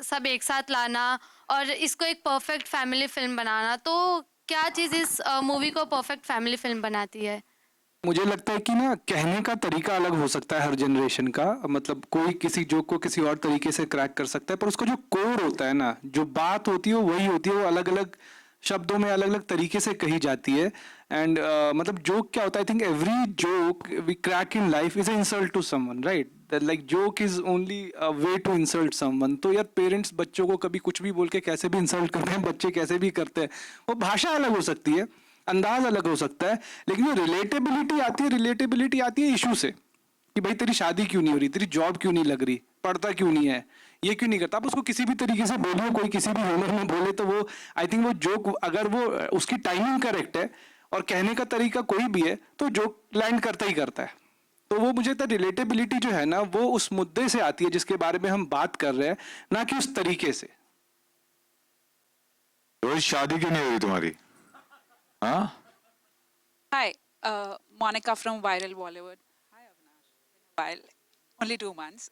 सब एक साथ लाना और इसको एक परफेक्ट फैमिली फिल्म बनाना. तो क्या चीज़ इस मूवी को परफेक्ट फैमिली फिल्म बनाती है? मुझे लगता है कि ना, कहने का तरीका अलग हो सकता है हर जनरेशन का. मतलब कोई किसी जोक को किसी और तरीके से क्रैक कर सकता है, पर उसका जो कोर होता है ना, जो बात होती है वो वही होती है. वो अलग अलग शब्दों में अलग अलग तरीके से कही जाती है. एंड मतलब जोक क्या होता है, I think every joke we crack in life is a insult to someone, right? Like joke is only a way to insult someone. तो यार पेरेंट्स बच्चों को कभी कुछ भी बोल के कैसे भी इंसल्ट करते हैं, बच्चे कैसे भी करते हैं. वो भाषा अलग हो सकती है, अंदाज अलग हो सकता है, लेकिन जो रिलेटेबिलिटी आती है इशू से, कि भाई तेरी शादी क्यों नहीं हो रही, तेरी जॉब क्यों नहीं लग रही, पढ़ता क्यों नहीं है, ये क्यों नहीं करता. आप उसको किसी भी तरीके से बोलो, कोई किसी भी ह्यूमर में बोले, तो वो आई थिंक वो जोक, अगर वो उसकी टाइमिंग करेक्ट है और कहने का तरीका कोई भी है, तो जोक लैंड करता ही करता है. तो वो मुझे तो रिलेटेबिलिटी जो है ना, वो उस मुद्दे से आती है जिसके बारे में हम बात कर रहे हैं, ना कि उस तरीके से. रोज शादी क्यों नहीं हुई तुम्हारी? हाँ. Hi, Monica from Viral Bollywood. Hi, Avinash. Only 2 months.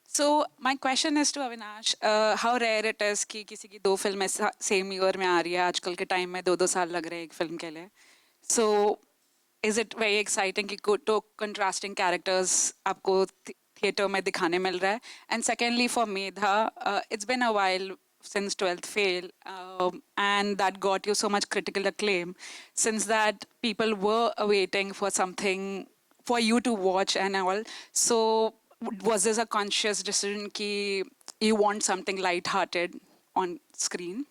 So my question is to Avinash, how rare it is कि किसी की 2 फिल्में सेम ईयर में आ रही है. आजकल के टाइम में 2-2 साल लग रहे हैं एक फिल्म के लिए. So is it very exciting कि two contrasting characters आपको theatre में दिखाने मिल रहा है? And secondly, for Medha, it's been a while since 12th Fail, and that got you so much critical acclaim. Since that, people were waiting for something for you to watch and all. So, was this a conscious decision कि you want something light-hearted on screen?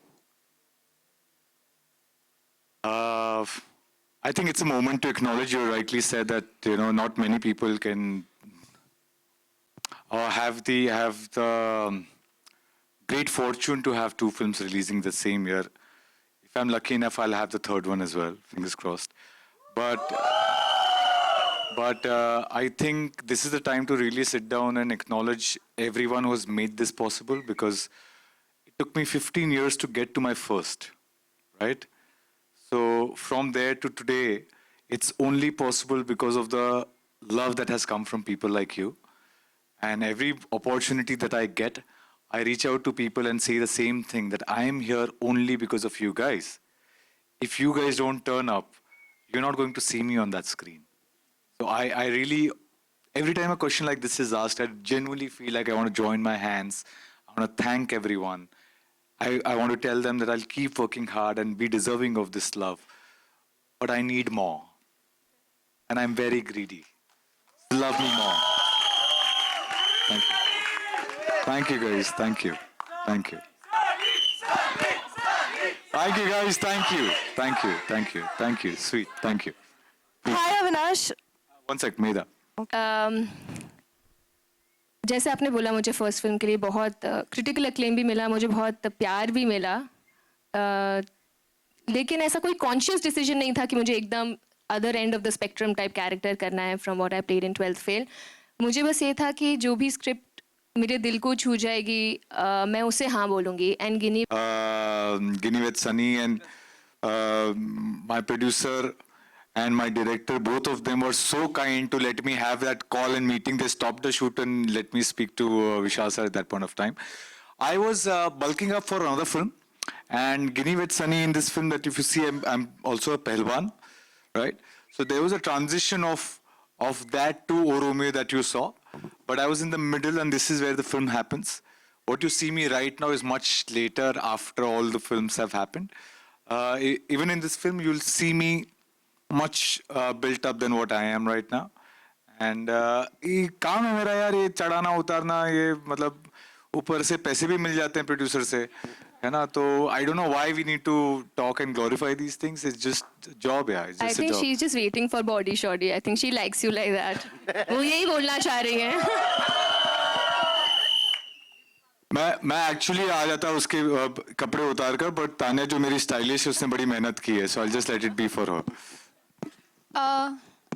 I think it's a moment to acknowledge. You rightly said that not many people can have the great fortune to have two films releasing the same year. If I'm lucky enough, I'll have the third one as well. Fingers crossed. But I think this is the time to really sit down and acknowledge everyone who has made this possible, because it took me 15 years to get to my first, right? So from there to today, it's only possible because of the love that has come from people like you. And every opportunity that I get, I reach out to people and say the same thing, that I am here only because of you guys. If you guys don't turn up, you're not going to see me on that screen. So I really, every time a question like this is asked, I genuinely feel like I want to join my hands. I want to thank everyone. I want to tell them that I'll keep working hard and be deserving of this love. But I need more. And I'm very greedy. Love me more. Thank you. Thank you, guys. Thank you. Thank you. Thank you, guys. Thank you. Thank you. Thank you. Thank you. Sweet. Thank you. Hi, Avinash. One sec, Medha. जैसे आपने बोला, मुझे first film के लिए बहुत critical acclaim भी मिला, मुझे बहुत प्यार भी मिला, लेकिन ऐसा कोई कॉन्शियस डिसीजन नहीं था कि मुझे एकदम other end of the spectrum type character करना है from what I played in 12th fail. मुझे बस ये था कि जो भी स्क्रिप्ट मेरे दिल को छू जाएगी, मैं उसे हाँ बोलूँगी. And Ginny with Sunny and my producer and my director, both of them were so kind to let me have that call and meeting. They stopped the shoot and let me speak to Vishal sir at that point of time. I was bulking up for another film, and Ginny with Sunny in this film, that if you see, I'm also a Pehlwan, right? So there was a transition of that to O Romeo that you saw, but I was in the middle, and this is where the film happens. What you see me right now is much later, after all the films have happened. Even in this film, you'll see me much built up than what I am right now. And ये काम है मेरा यार, ये चढ़ाना उतारना, ये मतलब ऊपर से पैसे भी मिल जाते हैं प्रोड्यूसर से, है ना? तो I don't know why we need to talk and glorify these things. It's just a job, yeah. It's just I think a job. she's just waiting for body shoddy. I think she likes you like that. वो यही बोलना चाह रही हैं. मैं actually आ जाता उसके कपड़े उतार कर, बट तान्या जो मेरी स्टाइलिश है, उसने बड़ी मेहनत की है. So I'll just let it be for her.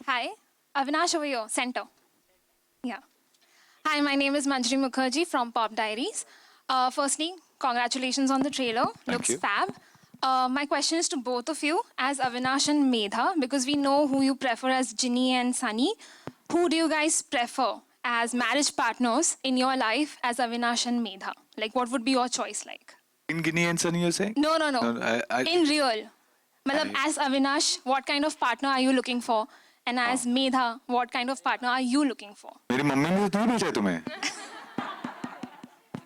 Hi, Avinash over here, center. Yeah. Hi, my name is Manjari Mukherjee from Pop Diaries. Firstly, congratulations on the trailer. Looks you. fab. My question is to both of you, as Avinash and Medha, because we know who you prefer as Ginny and Sunny. Who do you guys prefer as marriage partners in your life as Avinash and Medha? Like, what would be your choice like? In Ginny and Sunny, you're saying? No. I In real. Matlab, as Avinash, what kind of partner are you looking for? And as Medha, what kind of partner are you looking for? मेरी mummy ने तो भेजा है तुम्हें.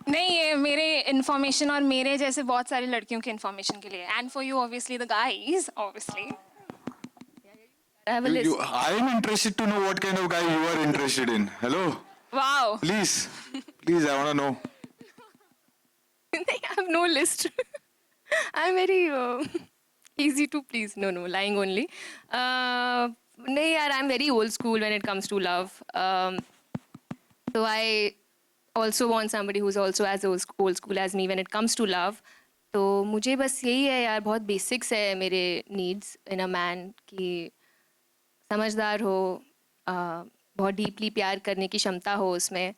नहीं, ये मेरे information और मेरे जैसे बहुत सारी लड़कियों के इन्फॉर्मेशन के लिए. And for you, obviously, the guys, obviously. I have a list. I am interested to know what kind of guy you are interested in. Hello? Wow. Please, I want to know. I have no list. I'm very easy to please. No, lying only. नहीं यार, I'm very old school when it comes to love. So I also want somebody who's also as old school as me when it comes to love. तो मुझे बस यही है यार, बहुत basics है मेरे needs in a man, कि समझदार हो, बहुत डीपली प्यार करने की क्षमता हो उसमें,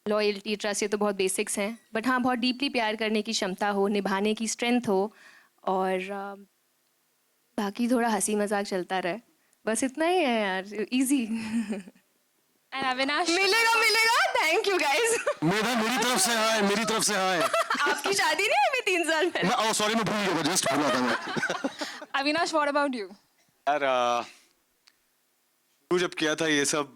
लॉयल्टी, ट्रस्ट, ये तो बहुत बेसिक्स हैं. बट हाँ, बहुत डीपली प्यार करने की क्षमता हो, निभाने की स्ट्रेंथ हो, और बाकी थोड़ा हंसी मजाक चलता रहे. बस इतना ही है यार, इजी. And Avinash? मिलेगा. Thank you guys. मेरा मेरी तरफ से हाय. आपकी शादी नहीं है अभी 3 साल पहले? सॉरी, मैं भूल गया, जस्ट भूला था मैं. Avinash, what about you? यार तू जब किया था ये सब,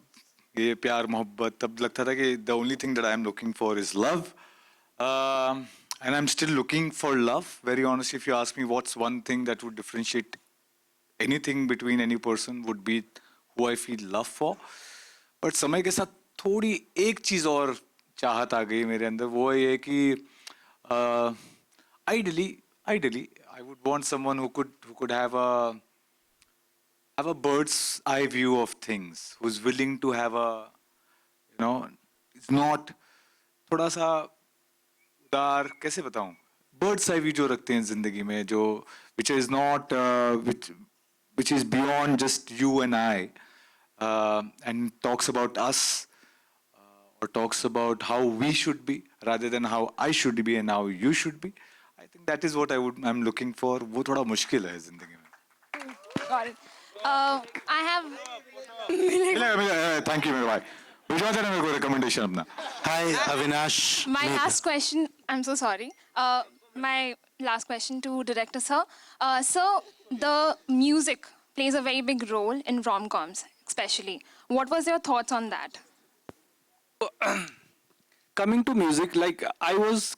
ये प्यार मोहब्बत, तब लगता था कि the only thing that I am looking for is love. And I'm still looking for love. Very honestly, if you ask me what's one thing that would differentiate anything between any person, would be who I feel love for. But समय के साथ थोड़ी एक चीज और चाहत आ गई मेरे अंदर, वो ये कि ideally I would want someone who could have a bird's eye view of things, who's willing to have a, you know, it's not थोड़ा सा उदार, कैसे बताऊं, bird's eye view जो रखते हैं जिंदगी में, जो which is not which is beyond just you and I, and talks about us, or talks about how we should be rather than how I should be and how you should be. I think that is what I'm looking for. वो थोड़ा मुश्किल है जिंदगी में. Got it. I have. Thank you मेरे भाई. भिजवा देना मेरे को recommendation अपना. Hi, Avinash. My last question. I'm so sorry. My last question to director sir. So the music plays a very big role in rom-coms, especially. What was your thoughts on that? Coming to music, like I was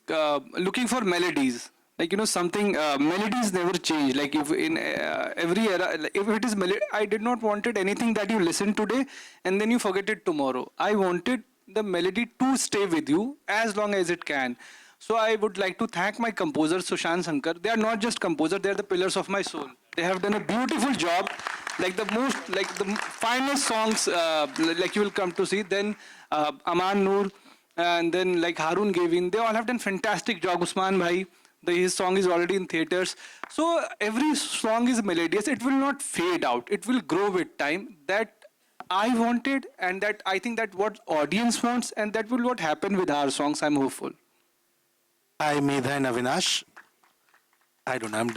looking for melodies. Like, you know, something, melodies never change. Like if in every era, like, if it is melody, I did not wanted anything that you listen today and then you forget it tomorrow. I wanted the melody to stay with you as long as it can. So I would like to thank my composer, Sushant Shankar. They are not just composers, they are the pillars of my soul. They have done a beautiful job. Like the finest songs, like you will come to see. Then Aman Noor, and then like Harun Gavin, they all have done fantastic job. Usman Bhai, his song is already in theaters. So every song is melodious. It will not fade out. It will grow with time. That I wanted, and that I think that what audience wants, and that will what happen with our songs. I'm hopeful. Hi, Medha and Avinash. I don't know, I'm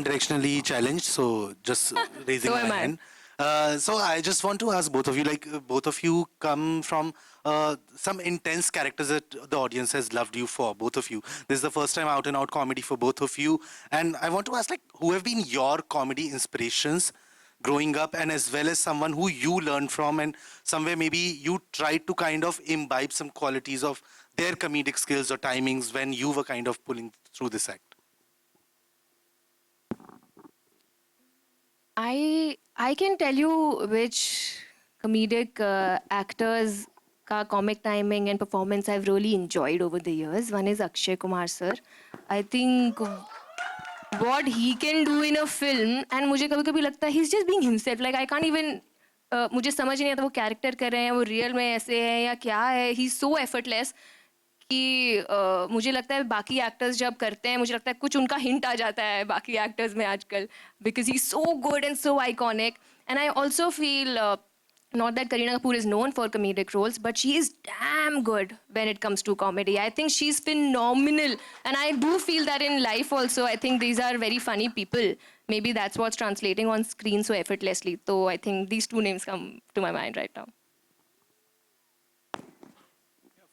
directionally challenged, so just raising So my am I. hand. So I just want to ask both of you, like both of you come from some intense characters that the audience has loved you for, both of you. This is the first time out and out comedy for both of you. And I want to ask, like, who have been your comedy inspirations growing up, and as well as someone who you learned from, and somewhere maybe you tried to kind of imbibe some qualities of their comedic skills or timings when you were kind of pulling through this act? I can tell you which comedic actors ka comic timing and performance I've really enjoyed over the years. One is Akshay Kumar sir. I think what he can do in a film, and मुझे कभी-कभी लगता है he's just being himself. Like I can't even मुझे समझ नहीं आता वो character कर रहे हैं, वो रियल में ऐसे है या क्या है. He's so effortless कि मुझे लगता है बाकी एक्टर्स जब करते हैं, मुझे लगता है कुछ उनका हिंट आ जाता है बाकी एक्टर्स में आजकल, because he's so good and so iconic. And I also feel not that Kareena Kapoor is known for comedic roles, but she is damn good when it comes to comedy. I think she's phenomenal, and I do feel that in life also. I think these are very funny people. Maybe that's what's translating on screen so effortlessly. So I think these two names come to my mind right now.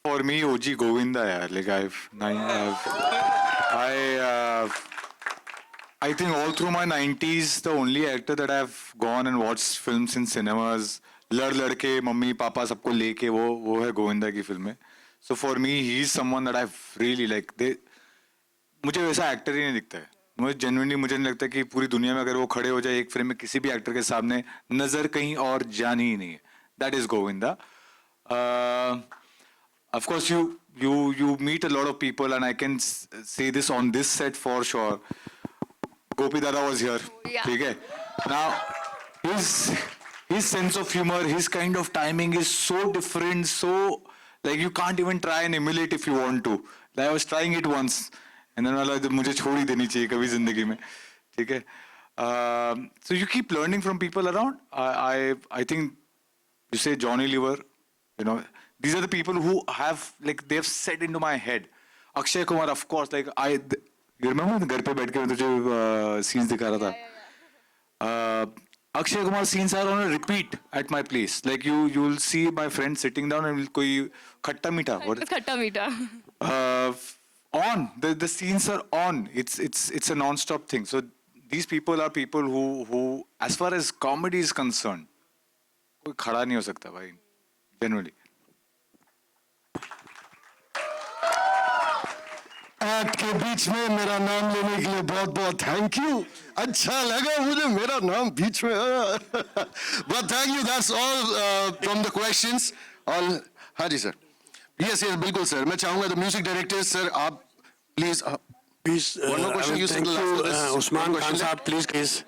For me, OG Govinda, yaar. Like I think all through my 90s, the only actor that I've gone and watched films in cinemas, लड़के mummy papa सबको लेके वो है गोविंदा की फिल्में. So for me, he's someone that I've really like. मुझे वैसा actor ही नहीं दिखता है. मुझे नहीं लगता कि पूरी दुनिया में अगर वो खड़े हो जाए एक फ्रेम में किसी भी एक्टर के सामने, नजर कहीं और जानी ही नहीं है. That is Govinda. Of course, you meet a lot of people, and I can say this on this set for sure. Gopi Dada was here. Yeah. Okay. Now, his sense of humor, his kind of timing is so different, so like you can't even try and emulate if you want to. Like, I was trying it once, and then I was like, मुझे छोड़ ही देनी चाहिए कभी जिंदगी में. ठीक है. So you keep learning from people around. I think you say Johnny Lever, you know. These are the people who have, like, they've set into my head. Akshay Kumar, of course, like, you remember घर पे बैठ के मैं तुझे scenes दिखा रहा था. Akshay Kumar scenes are on a repeat at my place. Like, you'll see my friend sitting down and कोई खट्टा मीठा. What? खट्टा मीठा. On. The scenes are on. It's a non-stop thing. So these people are people who, as far as comedy is concerned, कोई खड़ा नहीं हो सकता भाई, जनरली। एक्ट के बीच में मेरा नाम लेने के लिए बहुत बहुत थैंक यू। अच्छा लगा मुझे मेरा नाम बीच में। But thank you, that's all from the questions. All, हाँ जी सर। यस यस बिल्कुल सर। मैं चाहूंगा द म्यूजिक डायरेक्टर सर, आप please one more question you said Usman Khan Sahab please please.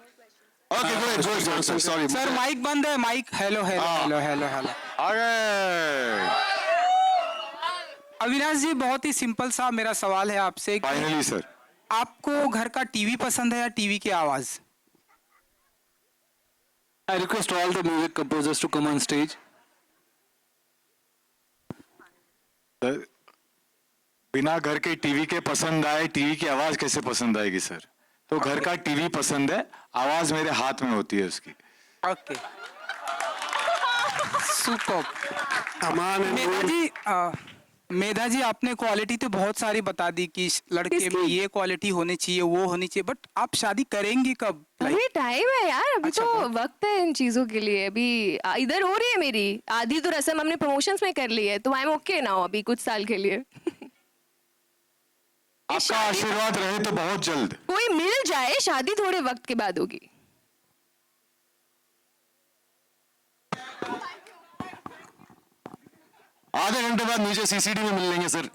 Okay go ahead sir, sorry sir mic बंद है, mic. Hello hello hello hello hello. अरे अविनाश जी, बहुत ही सिंपल सा मेरा सवाल है आपसे। फाइनली सर, आपको घर का टीवी पसंद है या टीवी की आवाज? I request all the music composers to come on stage. Sir बिना घर के टीवी के पसंद आए, टीवी की आवाज कैसे पसंद आएगी सर? तो घर का टीवी पसंद है, आवाज मेरे हाथ में होती है उसकी। Okay, super. अमान मेधा जी, आपने क्वालिटी तो बहुत सारी बता दी कि लड़के में ये क्वालिटी होनी चाहिए, वो होनी चाहिए, बट आप शादी करेंगी कब? अभी टाइम है यार, अभी अच्छा, तो वक्त है इन चीजों के लिए। अभी इधर हो रही है मेरी आधी तो रस्म हमने प्रमोशंस में कर ली है, तो आई एम ओके नाउ अभी कुछ साल के लिए। आपका आशीर्वाद रहे तो बहुत जल्द कोई मिल जाए, शादी थोड़े वक्त के बाद होगी। आधे घंटे बाद नीचे सीसीडी में मिल लेंगे sir.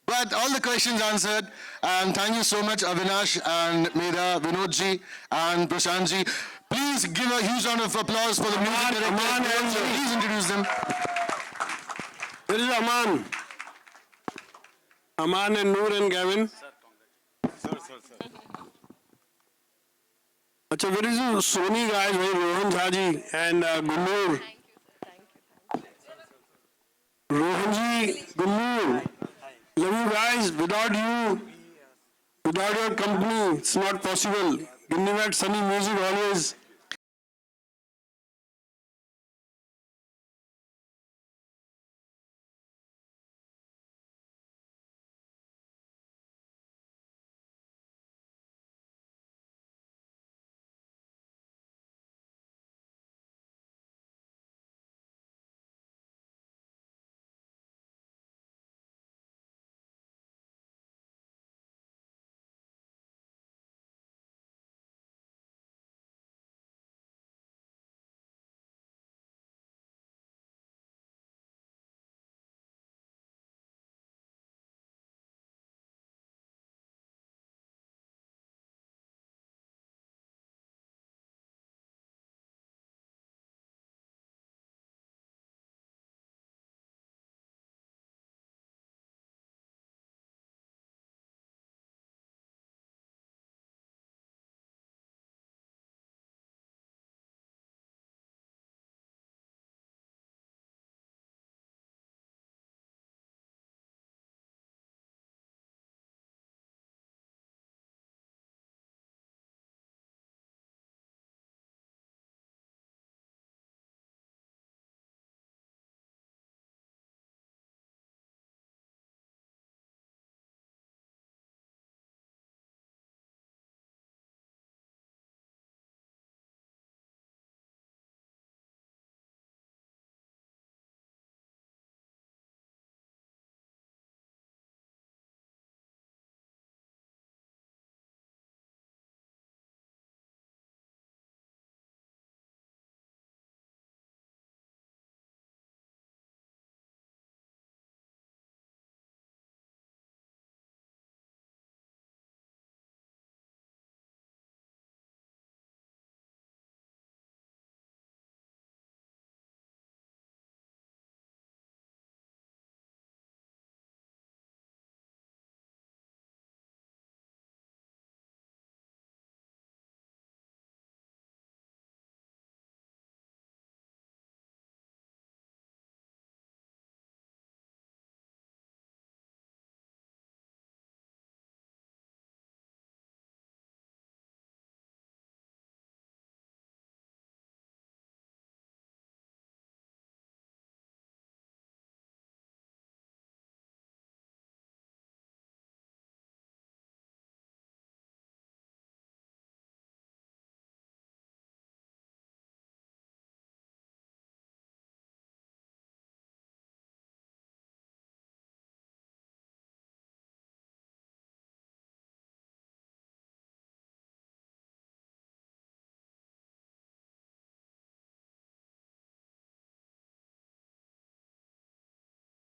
But all the questions answered, and thank you so much Avinash and Medha, Vinod ji and Prashant ji. Please give a huge round of applause for the music directors. Please introduce them. There is Aman and Noor and Gavin. अच्छा, there is Sony guys, भाई Rohan Jha ji and Gunnur. Rohan ji, Gunnur, love you guys. Without you, without your company, it's not possible. Ginnivat Sunny Music always